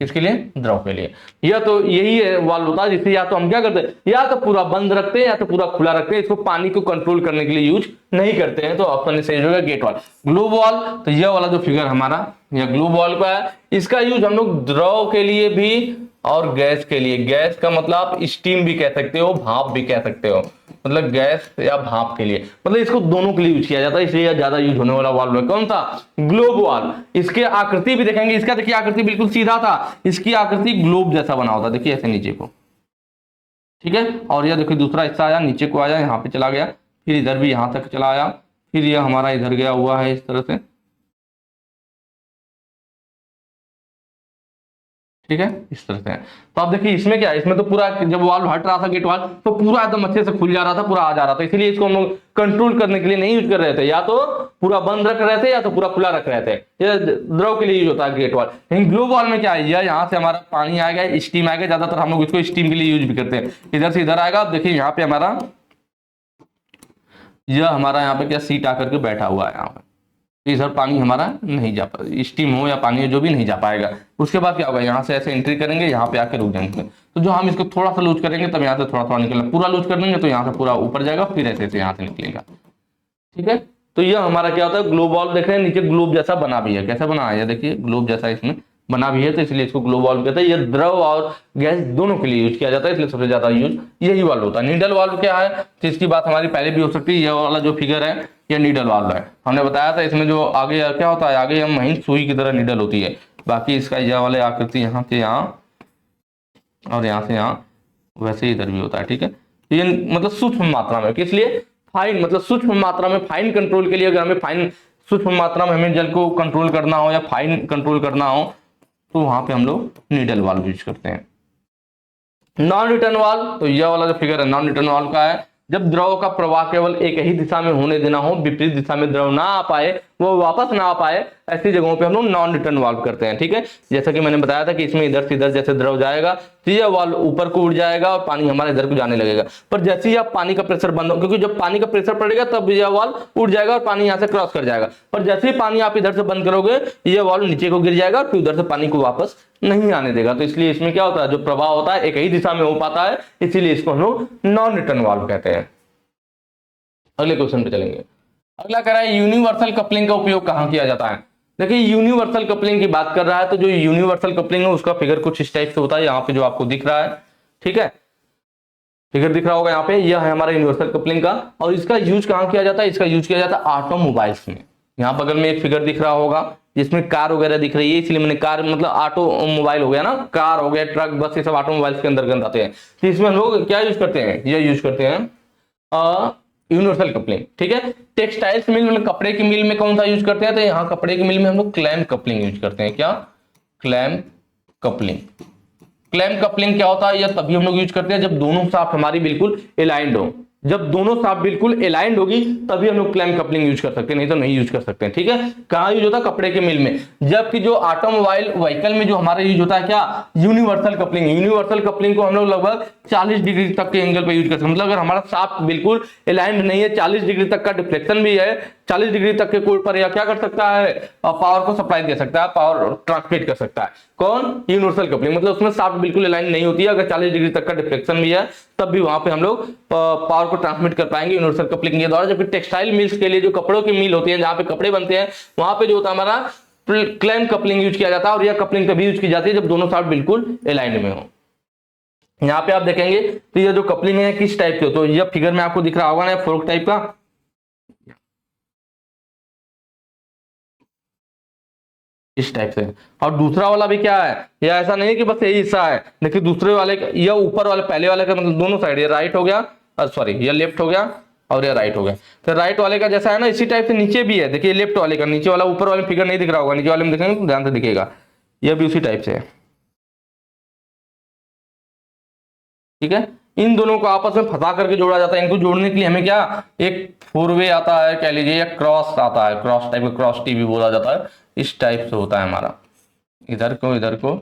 किसके लिए, द्रव के लिए। यह तो यही वाल्व होता है जिसे या तो हम क्या करते हैं, या तो पूरा बंद रखते हैं या तो पूरा खुला रखते हैं। इसको पानी को कंट्रोल करने के लिए यूज नहीं करते हैं। तो ऑप्शन सही होगा गेट वाल्व। ग्लोब वाल्व, तो यह वाला जो फिगर हमारा, यह ग्लोब वाल्व का है। इसका यूज हम लोग द्रव के लिए भी और गैस के लिए, गैस का मतलब आप स्टीम भी कह सकते हो, भाप भी कह सकते हो, मतलब गैस या भाप के लिए, मतलब इसको दोनों के लिए यूज किया जाता है, इसलिए ज्यादा यूज होने वाला वाल्व है कौन सा, ग्लोब वाल्व। इसके आकृति भी देखेंगे, इसका देखिए आकृति बिल्कुल सीधा था, इसकी आकृति ग्लोब जैसा बना होता, देखिए ऐसे नीचे को। ठीक है, और यह देखिए दूसरा हिस्सा आया, नीचे को आया, यहाँ पे चला गया, फिर इधर भी यहाँ तक चला आया, फिर यह हमारा इधर गया हुआ है इस तरह से। ठीक है, इस तरह से। तो आप देखिए इसमें क्या है, इसमें तो पूरा जब वाल्व हट रहा था गेट वाल्व, तो पूरा एकदम अच्छे से खुल जा रहा था, पूरा आ जा रहा था, इसलिए इसको हम लोग कंट्रोल करने के लिए नहीं यूज कर रहे थे, या तो पूरा बंद रख रहे थे या तो पूरा खुला रख रहे थे। ये द्रव के लिए यूज होता है गेट वाल्व। लेकिन ग्लोब वाल्व में क्या है, यहाँ से हमारा पानी आएगा, स्टीम आएगा, ज्यादातर हम लोग इसको स्टीम के लिए यूज भी करते हैं। इधर से इधर आएगा, देखिए यहाँ पे हमारा यह हमारा यहाँ पे क्या सीट आकर के बैठा हुआ है, यहाँ पे इधर पानी हमारा नहीं जा पाएगा, स्टीम हो या पानी हो जो भी नहीं जा पाएगा। उसके बाद क्या होगा, यहाँ से ऐसे एंट्री करेंगे, यहाँ पे आके रुक जाएंगे। तो जो हम इसको थोड़ा सा लूज करेंगे तब यहाँ से थोड़ा थोड़ा निकलना, पूरा लूज कर देंगे तो यहाँ से पूरा ऊपर जाएगा, फिर ऐसे ऐसे यहाँ से निकलेगा। ठीक है, तो यह हमारा क्या होता है, ग्लोब वाल्व। देख रहे हैं नीचे ग्लोब जैसा बना भी है, कैसा बना है, देखिए ग्लोब जैसा इसमें बना भी है, तो इसलिए इसको ग्लोब वाल्व कहते हैं। यह द्रव और गैस दोनों के लिए यूज किया जाता है, इसलिए सबसे ज्यादा यूज यही वाल्व होता है। नीडल वाल्व क्या है, तो इसकी बात हमारी पहले भी हो सकती है। यह वाला जो फिगर है यह नीडल वाल्व है, हमने बताया था। इसमें जो आगे क्या होता है, आगे हम महीन सुई की तरह नीडल होती है, बाकी इसका यह वाले आकृति यहाँ से यहाँ और यहाँ से यहाँ, वैसे ही इधर भी होता है। ठीक है, ये मतलब सूक्ष्म मात्रा में, किस लिए, फाइन, मतलब सूक्ष्म मात्रा में फाइन कंट्रोल के लिए। अगर हमें फाइन सूक्ष्म मात्रा में हमें जल को कंट्रोल करना हो या फाइन कंट्रोल करना हो, तो वहां पे हम लोग नीडल वाल्व यूज करते हैं। नॉन रिटर्न वाल्व, तो यह वाला जो फिगर है नॉन रिटर्न वाल्व का है। जब द्रव का प्रवाह केवल एक ही दिशा में होने देना हो, विपरीत दिशा में द्रव ना आ पाए, वो वापस ना आ पाए, ऐसी जगहों पे हम लोग नॉन रिटर्न वाल्व करते हैं। ठीक है, जैसा कि मैंने बताया था कि इसमें इधर से इधर जैसे द्रव जाएगा तो यह वाल्व ऊपर को उड़ जाएगा और पानी हमारे इधर को जाने लगेगा। पर जैसे ही आप पानी का प्रेशर बंद हो, क्योंकि जब पानी का प्रेशर पड़ेगा तब यह वाल्व उड़ जाएगा और पानी यहाँ से क्रॉस कर जाएगा। पर जैसे ही पानी आप इधर से बंद करोगे, यह वाल्व नीचे को गिर जाएगा और फिर उधर से पानी को वापस नहीं आने देगा। तो इसलिए इसमें क्या होता है, जो प्रवाह होता है एक ही दिशा में हो पाता है, इसीलिए इसको हम लोग नॉन रिटर्न वाल्व कहते हैं। अगले क्वेश्चन पे चलेंगे। अगला कह रहा है यूनिवर्सल कपलिंग का उपयोग कहां किया जाता है। देखिए यूनिवर्सल कपलिंग की बात कर रहा है, तो जो यूनिवर्सल कपलिंग है उसका फिगर कुछ इस टाइप से होता है, यहाँ पे जो आपको दिख रहा है। ठीक है, फिगर दिख रहा होगा यहाँ पे, यह है हमारा यूनिवर्सल कपलिंग का। और इसका यूज कहां किया जाता है, इसका यूज किया जाता है ऑटोमोबाइल्स में। यहाँ बगल में एक फिगर दिख रहा होगा जिसमें कार वगैरह दिख रही है, इसलिए मैंने कार मतलब ऑटोमोबाइल हो गया ना, कार हो गया, ट्रक, बस, ये सब ऑटोमोबाइल्स के अंदर आते हैं। तो इसमें हम लोग क्या यूज करते हैं, ये यूज करते हैं यूनिवर्सल कपलिंग। ठीक है, टेक्सटाइल्स मिल मतलब कपड़े की मिल में कौन सा यूज करते हैं, तो यहाँ कपड़े की मिल में हम लोग क्लैम्प कपलिंग यूज करते हैं। क्या, क्लैम्प कपलिंग। क्लैम्प कपलिंग क्या होता है, यह तभी हम लोग यूज करते हैं जब दोनों शाफ्ट हमारी बिल्कुल अलाइंड हो। जब दोनों शाफ्ट बिल्कुल अलाइंड होगी तभी हम लोग क्लैम्प कपलिंग यूज कर सकते हैं, नहीं तो नहीं यूज कर सकते हैं। ठीक है, कहां यूज होता है, कपड़े के मिल में। जबकि जो ऑटोमोबाइल व्हीकल में जो हमारा यूज होता है क्या, यूनिवर्सल कपलिंग। यूनिवर्सल कपलिंग को हम लोग लगभग 40 डिग्री तक के एंगल पे यूज कर सकते हैं। मतलब अगर हमारा शाफ्ट बिल्कुल अलाइंड नहीं है, 40 डिग्री तक का डिफ्लेक्शन भी है, 40 डिग्री तक के कोण पर यह क्या कर सकता है, पावर को सप्लाई दे सकता है, पावर ट्रांसमिट कर सकता है। कौन, यूनिवर्सल कपलिंग। मतलब उसमें शाफ्ट बिल्कुल अलाइन नहीं होती है, अगर 40 डिग्री तक का डिफ्लेक्शन भी है तब भी वहां पे हम लोग पावर को ट्रांसमिट कर पाएंगे यूनिवर्सल कपलिंग के द्वारा। जबकि टेक्सटाइल मिल्स के लिए, जो कपड़ों की मिल होती है जहां पे कपड़े बनते हैं, वहां पे जो होता है हमारा क्लैम्प कपलिंग यूज किया जाता है। और यह कपलिंग तभी यूज की जाती है जब दोनों शाफ्ट बिल्कुल अलाइंड में हो। यहाँ पे आप देखेंगे तो ये जो कपलिंग है किस टाइप की, तो यह फिगर में आपको दिख रहा होगा ना, फोर्क टाइप का, इस टाइप से। और दूसरा वाला भी क्या है, या ऐसा नहीं है कि बस यही हिस्सा है, देखिए दूसरे वाले या ऊपर वाले, पहले वाले का मतलब दोनों साइड, ये राइट हो गया, सॉरी ये लेफ्ट हो गया और ये राइट हो गया। तो राइट वाले का जैसा है ना, इसी टाइप से नीचे भी है। देखिए लेफ्ट वाले का, नीचे वाला, ऊपर वाले फिगर नहीं दिख रहा होगा, नीचे वाले में देखेंगे तो ध्यान से दिखेगा, यह भी उसी टाइप से है। ठीक है, इन दोनों को आपस में फंसा करके जोड़ा जाता है। इनको जोड़ने के लिए हमें क्या, एक फोर वे आता है कह लीजिए, या क्रॉस आता है, क्रॉस टाइप का, क्रॉस टी भी बोला जाता है, इस टाइप से होता है हमारा। इधर को इधर को,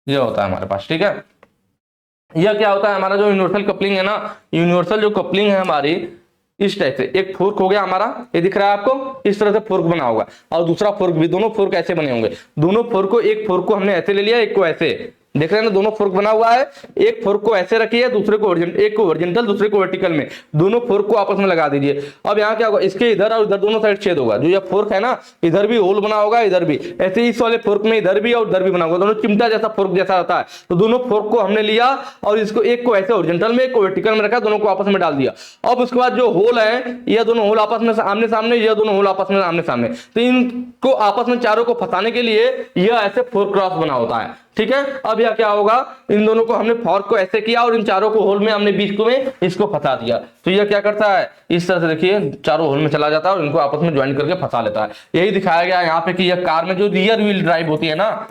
ये होता है हमारे पास। ठीक है, यह क्या होता है हमारा जो यूनिवर्सल कपलिंग है ना, यूनिवर्सल जो कपलिंग है हमारी, इस टाइप से एक फोर्क हो गया हमारा, ये दिख रहा है आपको, इस तरह से फोर्क बना होगा, और दूसरा फोर्क भी, दोनों फोर्क ऐसे बने होंगे। दोनों फोर्क को, एक फोर्क को हमने ऐसे ले लिया, एक को ऐसे, देख रहे हैं ना, दोनों फोर्क बना हुआ है। एक फोर्क को ऐसे रखिए, दूसरे को एक को वर्टिकल, दूसरे को वर्टिकल में, दोनों फोर्क को आपस में लगा दीजिए। अब यहाँ क्या होगा, इसके इधर और इधर दोनों साइड छेद होगा। जो ये फोर्क है ना, इधर भी होल बना होगा, इधर भी ऐसे, इस वाले फोर्क में इधर भी और उधर भी बना होगा, दोनों चिमटा जैसा फोर्क जैसा होता है। तो दोनों फोर्क को हमने लिया और इसको, एक को ऐसे हॉरिजॉन्टल में, एक को वर्टिकल में रखा, दोनों को आपस में डाल दिया। अब उसके बाद जो होल है, ये दोनों होल आपस में आमने सामने, ये दोनों होल आपस में आमने सामने, तो इनको आपस में चारों को फंसाने के लिए यह ऐसे फोर क्रॉस बना होता है। ठीक है, अब यह क्या होगा, इन दोनों को हमने फोर्क को ऐसे किया और इन चारों को होल में हमने बीच को में इसको फंसा दिया। तो यह क्या करता है, इस तरह से देखिए चारों होल में चला जाता है और इनको आपस में ज्वाइन करके फंसा लेता है। यही दिखाया गया यहाँ पे कि यह कार में जो रियर व्हील ड्राइव होती है ना,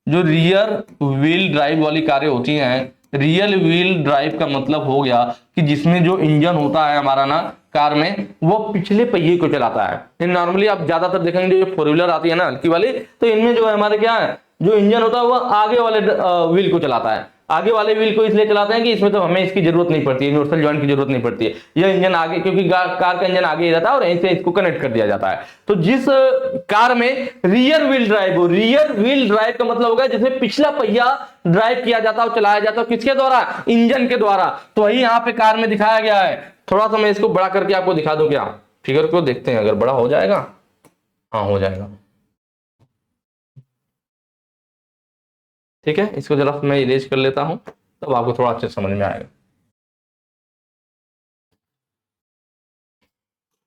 जो रियर व्हील ड्राइव वाली कारें होती हैं, रियल व्हील ड्राइव का मतलब हो गया कि जिसमें जो इंजन होता है हमारा ना कार में, वो पिछले पहिए को चलाता है। नॉर्मली आप ज्यादातर देखेंगे जो फोर व्हीलर आती है ना हल्की वाली, तो इनमें जो है हमारे क्या है, जो इंजन होता है वो आगे वाले व्हील को चलाता है। आगे वाले व्हील को इसलिए चलाते हैं कि इसमें तो हमें इसकी जरूरत नहीं पड़ती है, यूनिवर्सल जॉइंट की जरूरत नहीं पड़ती है। यह इंजन आगे, क्योंकि कार का इंजन आगे ही रहता है और यहीं से इसको कनेक्ट कर दिया जाता है। तो जिस कार में रियर व्हील ड्राइव हो, रियर व्हील ड्राइव का मतलब होगा जिसमें पिछला पहिया ड्राइव किया जाता है और चलाया जाता है, किसके द्वारा, इंजन के द्वारा। तो वही यहाँ पे कार में दिखाया गया है। थोड़ा सा मैं इसको बड़ा करके आपको दिखा दूं क्या, फिगर को देखते हैं, अगर बड़ा हो जाएगा, हाँ हो जाएगा। ठीक है, इसको जरा मैं इरेज कर लेता हूं, तब आपको थोड़ा अच्छे समझ में आएगा।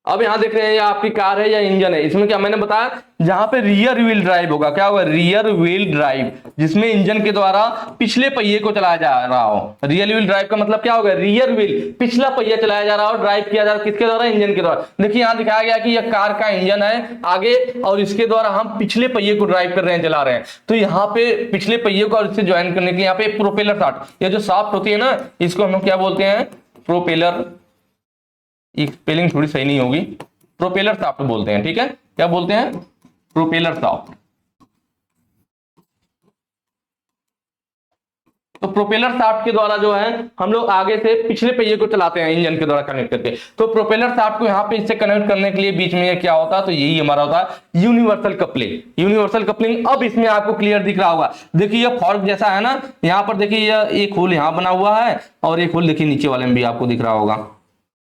अब यहां देख रहे हैं, ये आपकी कार है या इंजन है, इसमें क्या मैंने बताया, जहां पे रियर व्हील ड्राइव होगा, क्या होगा, रियर व्हील ड्राइव, जिसमें इंजन के द्वारा पिछले पहिए को चलाया जा रहा हो। रियर व्हील ड्राइव का मतलब क्या होगा, रियर व्हील, पिछला पहिया चलाया जा रहा हो, ड्राइव किया जा रहा है, किसके द्वारा, इंजन के द्वारा। देखिए यहां दिखाया गया कि यह कार का इंजन है आगे, और इसके द्वारा हम पिछले पहिए को ड्राइव कर रहे हैं, चला रहे हैं। तो यहाँ पे पिछले पहिए को और इससे ज्वाइन करने के लिए यहाँ पे प्रोपेलर शाफ्ट, ये जो शाफ्ट होती है ना, इसको हम लोग क्या बोलते हैं, प्रोपेलर, स्पेलिंग थोड़ी सही नहीं होगी, प्रोपेलर शाफ्ट बोलते हैं। ठीक है, क्या बोलते हैं, प्रोपेलर शाफ्ट। तो प्रोपेलर शाफ्ट के द्वारा जो है हम लोग आगे से पिछले पहिए को चलाते हैं इंजन के द्वारा कनेक्ट करके। तो प्रोपेलर शाफ्ट को यहाँ पे इससे कनेक्ट करने के लिए बीच में ये क्या होता है, तो यही हमारा होता है यूनिवर्सल कपलिंग। यूनिवर्सल कपलिंग अब इसमें आपको क्लियर दिख रहा होगा। देखिए ये फॉर्क जैसा है ना, यहाँ पर देखिए ये एक होल यहाँ बना हुआ है और एक होल देखिए नीचे वाले में भी आपको दिख रहा होगा,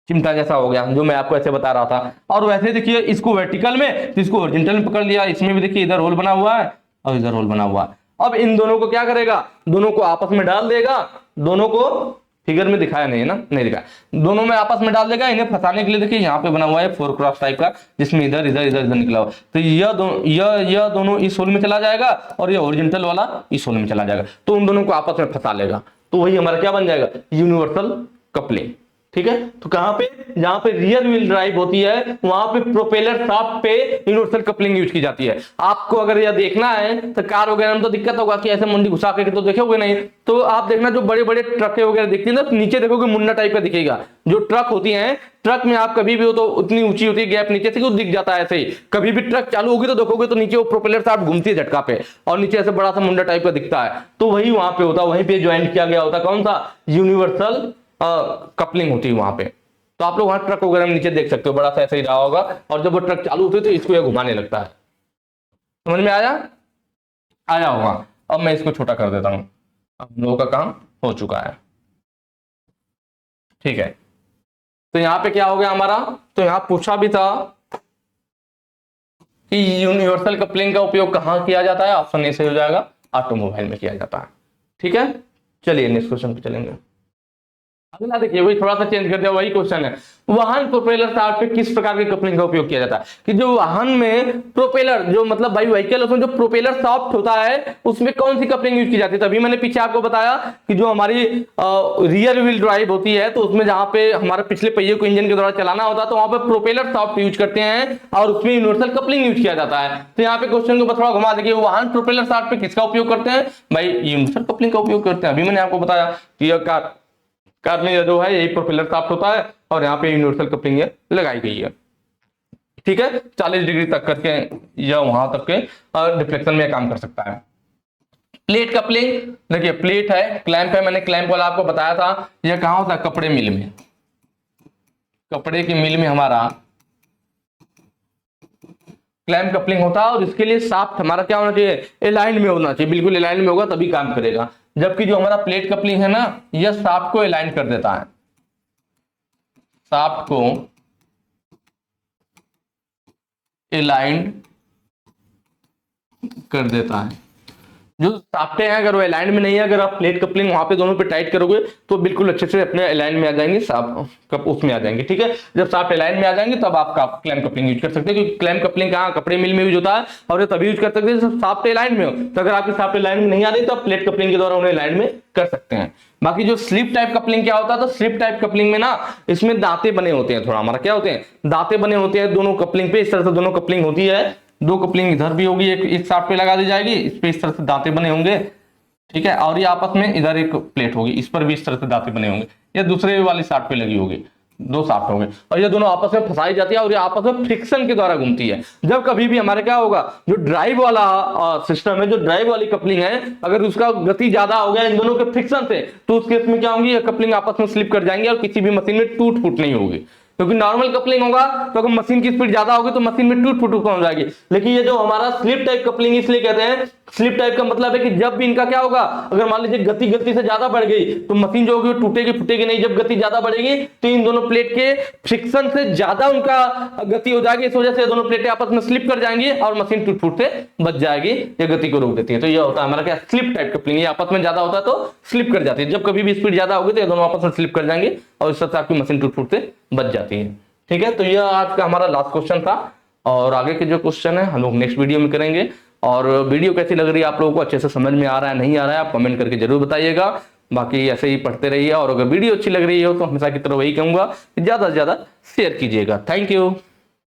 चिमटा जैसा हो गया, जो मैं आपको ऐसे बता रहा था। और वैसे देखिए इसको वर्टिकल में, तो इसको हॉरिजॉन्टल में पकड़ लिया, इसमें भी देखिए इधर होल बना हुआ है और इधर होल बना हुआ है। अब इन दोनों को क्या करेगा, दोनों को आपस में डाल देगा, दोनों को फिगर में दिखाया नहीं है ना, नहीं दिखाया, दोनों में आपस में डाल देगा। इन्हें फंसाने के लिए देखिए यहाँ पे बना हुआ है 4 क्रॉस टाइप का, जिसमें इधर इधर इधर इधर निकला हुआ, तो यह दोनों इस होल में चला जाएगा और ये ओरिजेंटल वाला इस होल में चला जाएगा, तो उन दोनों को आपस में फंसा लेगा। तो वही हमारा क्या बन जाएगा, यूनिवर्सल कपलिंग। ठीक है, तो कहां पे, जहां पे रियर व्हील ड्राइव होती है वहां पे प्रोपेलर शाफ्ट पे यूनिवर्सल कपलिंग यूज की जाती है। आपको अगर यह देखना है तो कार वगैरह में तो दिक्कत होगा कि ऐसे मुंडी घुसा के तो देखोगे नहीं, तो आप देखना जो बड़े बड़े ट्रक वगैरह दिखती है ना, तो नीचे देखोगे मुंडा टाइप का दिखेगा। जो ट्रक होती है, ट्रक में आप कभी भी हो तो उतनी ऊंची होती है गैप नीचे से, दिख जाता है ऐसे ही। कभी भी ट्रक चालू होगी तो देखोगे तो नीचे वो प्रोपेलर शाफ्ट घूमती है झटका पे, और नीचे ऐसे बड़ा सा मुंडा टाइप का दिखता है, तो वही वहां पे होता है, वहीं पे ज्वाइंट किया गया होता है। कौन सा, यूनिवर्सल कपलिंग होती है वहां पे। तो आप लोग वहां ट्रक वगैरह में नीचे देख सकते हो, बड़ा सा ऐसे ही रहा होगा, और जब वो ट्रक चालू होती है तो इसको ये घुमाने लगता है। समझ में आया, आया होगा। अब मैं इसको छोटा कर देता हूं, अब हम लोगों का काम हो चुका है। ठीक है, तो यहां पे क्या हो गया हमारा, तो यहां पूछा भी था कि यूनिवर्सल कपलिंग का उपयोग कहां किया जाता है, ऑप्शन ए से हो जाएगा, ऑटोमोबाइल में किया जाता है। ठीक है, चलिए नेक्स्ट क्वेश्चन पे चलेंगे। अगला देखिए, वही थोड़ा सा चेंज कर दिया, वही क्वेश्चन है, वाहन प्रोपेलर शाफ्ट पे किस प्रकार के कपलिंग का उपयोग किया जाता है। कि जो वाहन में प्रोपेलर, जो मतलब भाई व्हीकल, उसमें जो प्रोपेलर शाफ्ट होता है उसमें कौन सी कपलिंग यूज की जाती है। तभी मैंने पीछे आपको बताया कि जो हमारी रियर व्हील ड्राइव होती है, तो उसमें जहां पे हमारे पिछले पहिए को इंजन के द्वारा चलाना होता है, तो वहां पे प्रोपेलर शाफ्ट यूज करते हैं और उसमें यूनिवर्सल कपलिंग यूज किया जाता है। तो यहाँ पे क्वेश्चन को थोड़ा घुमा देखिए, वाहन प्रोपेलर शाफ्ट पे किसका उपयोग करते हैं, भाई यूनिवर्सल कपलिंग का उपयोग करते हैं। अभी मैंने आपको बताया कि यह कार में जो है यही प्रोपेलर शाफ्ट होता है और यहाँ पे यूनिवर्सल कपलिंग लगाई गई है। ठीक है, 40 डिग्री तक करके या वहां तक के डिफ्लेक्शन में काम कर सकता है। प्लेट कपलिंग, देखिए प्लेट है, क्लैंप है, मैंने क्लैंप वाला आपको बताया था, यह कहां होता है, कपड़े मिल में, कपड़े की मिल में हमारा क्लैंप कपलिंग होता है, और इसके लिए शाफ्ट हमारा क्या होना चाहिए, अलाइन में होना चाहिए, बिल्कुल अलाइन में होगा तभी काम करेगा। जबकि जो हमारा प्लेट कपलिंग है ना, यह शाफ्ट को अलाइन कर देता है, शाफ्ट को अलाइन कर देता है। जो शाफ्टें हैं अगर वो अलाइन में नहीं है, अगर आप प्लेट कपलिंग वहां पे दोनों पे टाइट करोगे तो बिल्कुल अच्छे से अपने अलाइन में आ जाएंगे, शाफ्ट उसमें आ जाएंगे। ठीक है, जब शाफ्ट अलाइन में आ जाएंगे तब आप क्लैंप कपलिंग यूज कर सकते हैं, क्योंकि क्लैंप कपलिंग कहाँ, कपड़े मिल में यूज होता है, और ये तभी यूज कर सकते हैं जब शाफ्ट अलाइन में हो। तो अगर आपकी शाफ्ट अलाइन में नहीं आ रही तो आप प्लेट कपलिंग के द्वारा उन्हें अलाइन में कर सकते हैं। बाकी जो स्लिप टाइप कपलिंग क्या होता है, तो स्लिप टाइप कपलिंग में ना, इसमें दांते बने होते हैं, थोड़ा हमारा क्या होते हैं, दांते बने होते हैं दोनों कपलिंग पे। इस तरह से दोनों कपलिंग होती है, दो कपलिंग इधर भी होगी, एक शाफ्ट पे लगा दी जाएगी, इस पे इस तरह से दांते बने होंगे। ठीक है, और ये आपस में इधर एक प्लेट होगी, इस पर भी इस तरह से दांते बने होंगे, ये दूसरे वाली शाफ्ट पे लगी होगी, दो शाफ्ट होंगे, और ये दोनों आपस में फंसाई जाती है और ये आपस में फ्रिक्शन के द्वारा घूमती है। जब कभी भी हमारे क्या होगा, जो ड्राइव वाला सिस्टम है, जो ड्राइव वाली कपलिंग है, अगर उसका गति ज्यादा हो गया इन दोनों के फ्रिक्शन से, तो उस केस में क्या होंगी, ये कपलिंग आपस में स्लिप कर जाएंगे और किसी भी मशीन में टूट फूट नहीं होगी। क्योंकि नॉर्मल कपलिंग होगा तो अगर मशीन की स्पीड ज्यादा होगी तो मशीन में टूट फूट हो जाएगी। लेकिन ये जो हमारा स्लिप टाइप कपलिंग इसलिए कहते हैं, स्लिप टाइप का मतलब है कि जब भी इनका क्या होगा, अगर मान लीजिए गति से ज्यादा बढ़ गई तो मशीन जो होगी वो टूटेगी फूटेगी नहीं। जब गति ज्यादा बढ़ेगी तो इन दोनों प्लेट के फ्रिक्शन से ज्यादा उनका गति हो जाएगी, इस वजह से दोनों प्लेटें आपस में स्लिप कर जाएंगी और मशीन टूट फूट से बच जाएगी, ये गति को रोक देती है। तो ये होता है हमारा क्या, स्लिप टाइप कपलिंग। ये आपस में ज्यादा होता है तो स्लिप कर जाती है, जब कभी भी स्पीड ज्यादा होगी तो ये दोनों आपस में स्लिप कर जाएंगे और इस तरह से आपकी मशीन टूट फूट से बच जाती है। ठीक है, तो यह आज का हमारा लास्ट क्वेश्चन था, और आगे के जो क्वेश्चन है हम लोग नेक्स्ट वीडियो में करेंगे। और वीडियो कैसी लग रही है आप लोगों को, अच्छे से समझ में आ रहा है नहीं आ रहा है, आप कमेंट करके जरूर बताइएगा। बाकी ऐसे ही पढ़ते रहिए, और अगर वीडियो अच्छी लग रही हो तो हमेशा की तरह वही कहूंगा कि ज्यादा से ज्यादा शेयर कीजिएगा। Thank you.